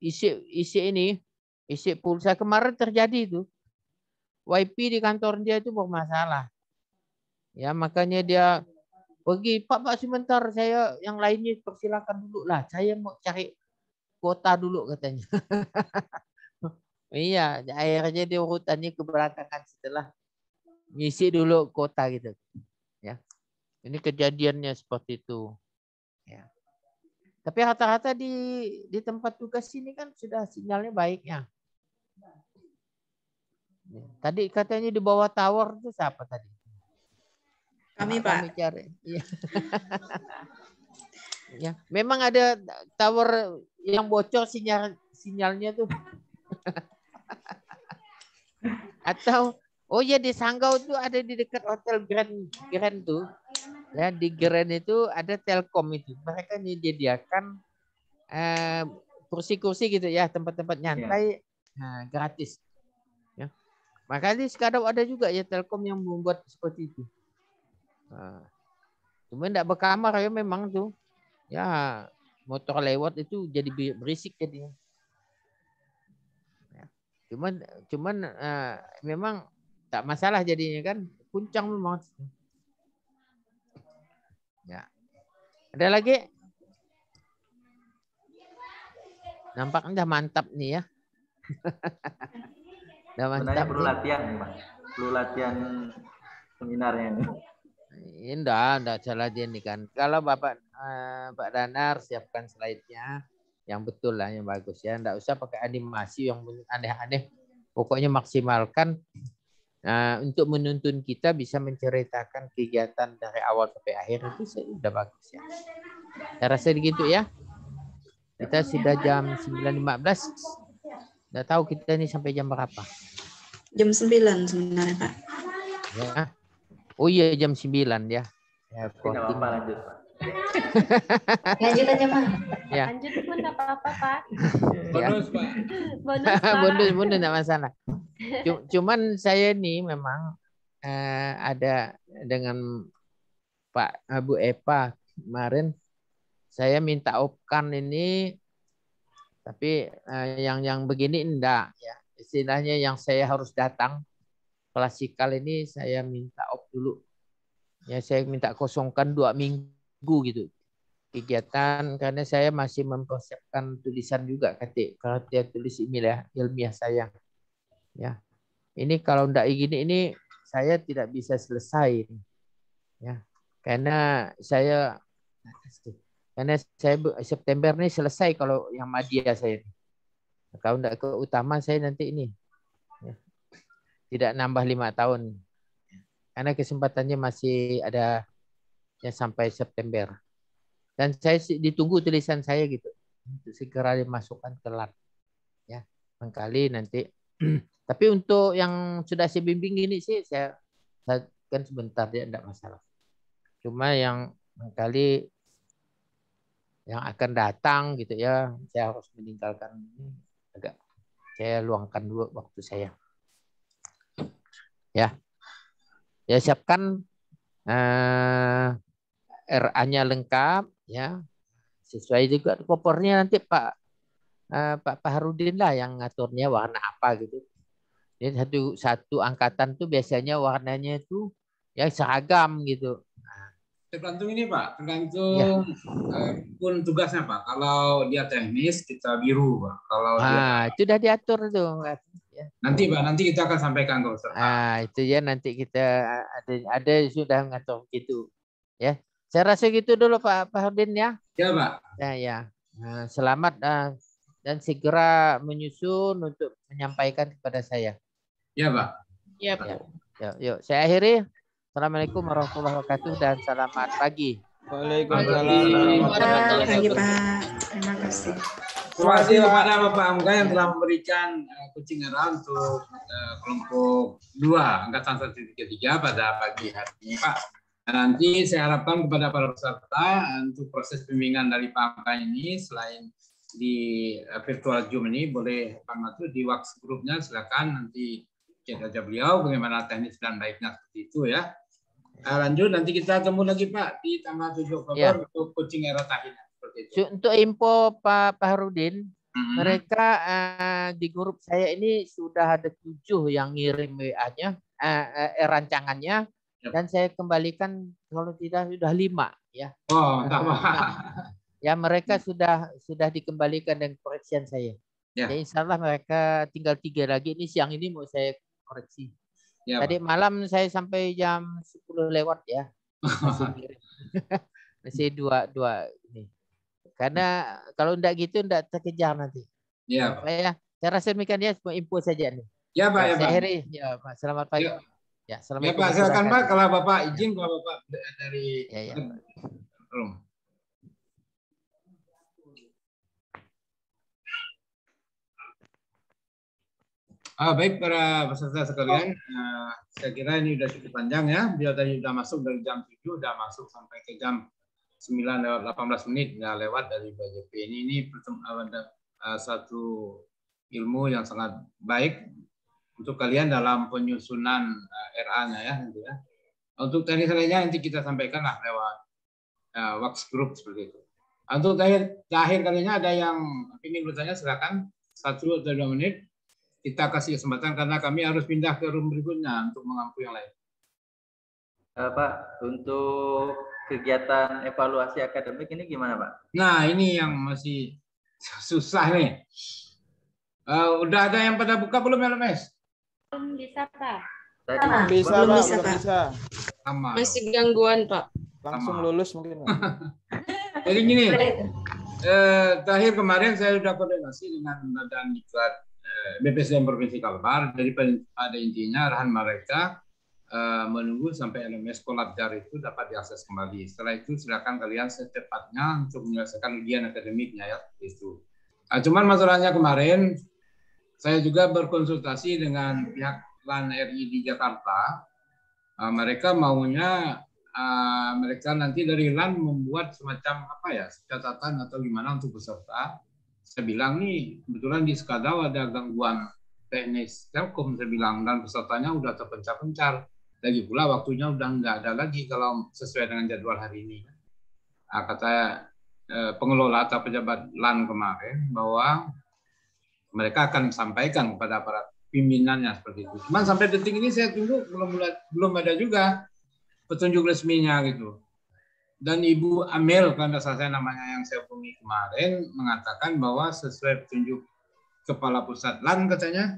isi pulsa. Kemarin terjadi itu WiFi di kantor dia itu bermasalah ya, makanya dia pergi, Pak sebentar, saya yang lainnya persilakan dulu lah, saya mau cari kuota dulu katanya. Iya, akhirnya dia urutannya kebelakangan setelah ngisi dulu kuota gitu ya. Ini kejadiannya seperti itu ya. Tapi rata-rata di tempat tugas ini kan sudah sinyalnya baik ya. Tadi katanya di bawah tower itu siapa tadi? Kami Pak. Kami cari. Ya. Ya, memang ada tower yang bocor sinyalnya tuh. Atau oh ya di Sanggau tuh ada di dekat Hotel Grand tuh. Ya, di Grand itu ada Telkom itu. Mereka menyediakan kursi-kursi gitu ya, tempat-tempat nyantai gratis. Ya. Makanya sekarang ada juga ya Telkom yang membuat seperti itu. Cuma enggak berkamar ya memang tuh. Ya, motor lewat itu jadi berisik jadinya. Cuman memang tak masalah jadinya kan, puncang memang. Ya. Ada lagi? Nampaknya mantap nih ya. Sebenarnya perlu latihan, Pak. Perlu latihan seminarnya ini. Enggak salah dia nih kan. Kalau Pak Danar siapkan slide-nya yang betul lah, yang bagus ya. Enggak usah pakai animasi yang aneh-aneh. Pokoknya maksimalkan untuk menuntun kita bisa menceritakan kegiatan dari awal sampai akhir, itu sudah bagus ya. Saya rasa begitu ya. Kita sudah jam 9.15. Enggak tahu kita ini sampai jam berapa. Jam 9 sebenarnya Pak. Ya. Oh iya jam 9 ya. Tidak apa-apa, lanjut Pak. Lanjut aja Pak. Ya. Lanjut pun tidak apa-apa Pak. Bonus Pak. Bonus Pak. bonus tidak masalah. Cuman saya nih memang ada dengan Pak Bu Epa kemarin, saya minta opkan ini, tapi yang begini enggak ya. Istilahnya yang saya harus datang klasikal ini saya minta op dulu. Ya saya minta kosongkan 2 minggu gitu kegiatan, karena saya masih mempersiapkan tulisan juga kalau dia tulis ilmiah saya. Ya. Ini kalau enggak gini ini saya tidak bisa selesai. Ya. Karena saya September ini selesai kalau yang media saya. Kalau enggak ke utama saya nanti ini. Ya. Tidak nambah 5 tahun. Karena kesempatannya masih ada ya sampai September. Dan saya ditunggu tulisan saya gitu. Untuk segera dimasukkan ke lab. Ya, barangkali nanti. Tapi untuk yang sudah saya bimbing ini sih saya kan sebentar dia enggak masalah. Cuma yang barangkali yang akan datang gitu ya, saya harus meninggalkan ini agak saya luangkan dulu waktu saya. Ya. Ya siapkan RA-nya lengkap, ya. Sesuai juga kopernya nanti Pak Harudin lah yang ngaturnya warna apa gitu. Jadi satu angkatan tuh biasanya warnanya itu ya seragam gitu. Tergantung ini Pak, tergantung pun tugasnya Pak. Kalau dia teknis kita biru Pak. Kalau dia itu udah diatur tuh. Nanti Pak, nanti kita akan sampaikan ke peserta. Itu ya nanti kita ada sudah ngatur gitu. Ya, saya rasa gitu dulu Pak Harudin ya. Ya Pak. Ya. Nah, selamat dan segera menyusun untuk menyampaikan kepada saya. Ya Pak. Ya Pak. Yuk, saya akhiri. Assalamualaikum warahmatullahi wabarakatuh dan selamat pagi. Waalaikumsalam. Selamat pagi Pak. Terima kasih. Terima kasih kepada Bapak Amga yang telah memberikan coaching era untuk kelompok 2 angkatan 133 pada pagi hari ini Pak. Dan nanti saya harapkan kepada para peserta untuk proses pembimbingan dari Pak Amga ini selain di virtual Zoom ini boleh Pak Matu di WhatsApp grupnya silakan nanti cek aja beliau bagaimana teknis dan baiknya seperti itu ya. Lanjut nanti kita ketemu lagi Pak di tanggal 7 Oktober untuk coaching era tahun. Untuk info Pak Harudin, mereka di grup saya ini sudah ada 7 yang ngirim WA-nya, rancangannya, dan saya kembalikan kalau tidak sudah 5 ya. Oh, tambah. Ya mereka sudah dikembalikan dengan koreksian saya. Ya. Jadi insya Allah mereka tinggal 3 lagi ini siang ini mau saya koreksi. Ya, tadi malam saya sampai jam 10 lewat ya. Masih dua ini. Karena kalau enggak gitu enggak terkejar nanti. Iya, Pak. Saya rasa demikian ya, semua info saja nih. Ya, Pak, ya, Pak. Ya, Pak. Selamat pagi. Ya, selamat pagi. Ya, Pak, silakan Pak kalau Bapak izin kalau Bapak dari room. Baik para peserta sekalian, saya kira ini sudah cukup panjang ya. Dia tadi sudah masuk dari jam 7, sudah masuk sampai ke jam 9:18 nggak lewat dari BJP ini satu ilmu yang sangat baik untuk kalian dalam penyusunan RA-nya ya, gitu ya. Untuk teknis lainnya nanti kita sampaikan lah lewat WhatsApp group seperti itu. Untuk terakhir kalinya ada yang ingin bertanya silakan 1 atau 2 menit. Kita kasih kesempatan karena kami harus pindah ke room berikutnya untuk mengampu yang lain. Pak, untuk kegiatan evaluasi akademik ini gimana Pak? Nah ini yang masih susah nih. Udah ada yang pada buka belum ya LMS? Belum bisa Pak. Belum bisa Pak, belum bisa. Masih gangguan Pak. Langsung lulus mungkin. Jadi gini, terakhir kemarin saya sudah koordinasi dengan Badan Diklat BPSDM Provinsi Kalbar. Jadi pada intinya arahan mereka menunggu sampai LMS Kolabjar itu dapat diakses kembali. Setelah itu silakan kalian secepatnya untuk menyelesaikan ujian akademiknya ya itu. Cuman masalahnya kemarin saya juga berkonsultasi dengan pihak LAN RI di Jakarta. Mereka maunya mereka nanti dari LAN membuat semacam apa ya catatan atau gimana untuk peserta. Saya bilang nih kebetulan di Skadau ada gangguan teknis Telkom saya bilang dan pesertanya udah terpencar-pencar. Lagi pula waktunya udah nggak ada lagi kalau sesuai dengan jadwal hari ini. Kata pengelola atau pejabat LAN kemarin bahwa mereka akan sampaikan kepada para pimpinannya seperti itu. Cuman sampai detik ini saya tunggu belum ada juga petunjuk resminya gitu. Dan Ibu Amel, kalau saya namanya yang saya hubungi kemarin, mengatakan bahwa sesuai petunjuk Kepala Pusat LAN katanya,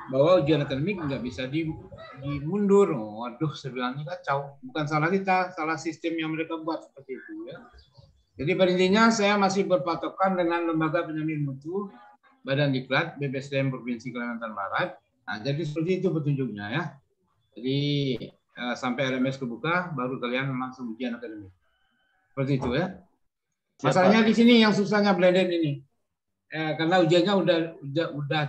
bahwa ujian akademik nggak bisa dimundur. Waduh, saya bilang ini kacau. Bukan salah kita, salah sistem yang mereka buat seperti itu. Ya. Jadi pada intinya saya masih berpatokan dengan Lembaga Penjamin Mutu, Badan Diklat, BPSDM Provinsi Kalimantan Barat. Nah, jadi seperti itu petunjuknya ya. Jadi sampai LMS kebuka, baru kalian langsung ujian akademik. Seperti itu ya. Masalahnya di sini yang susahnya blended ini. Karena ujiannya udah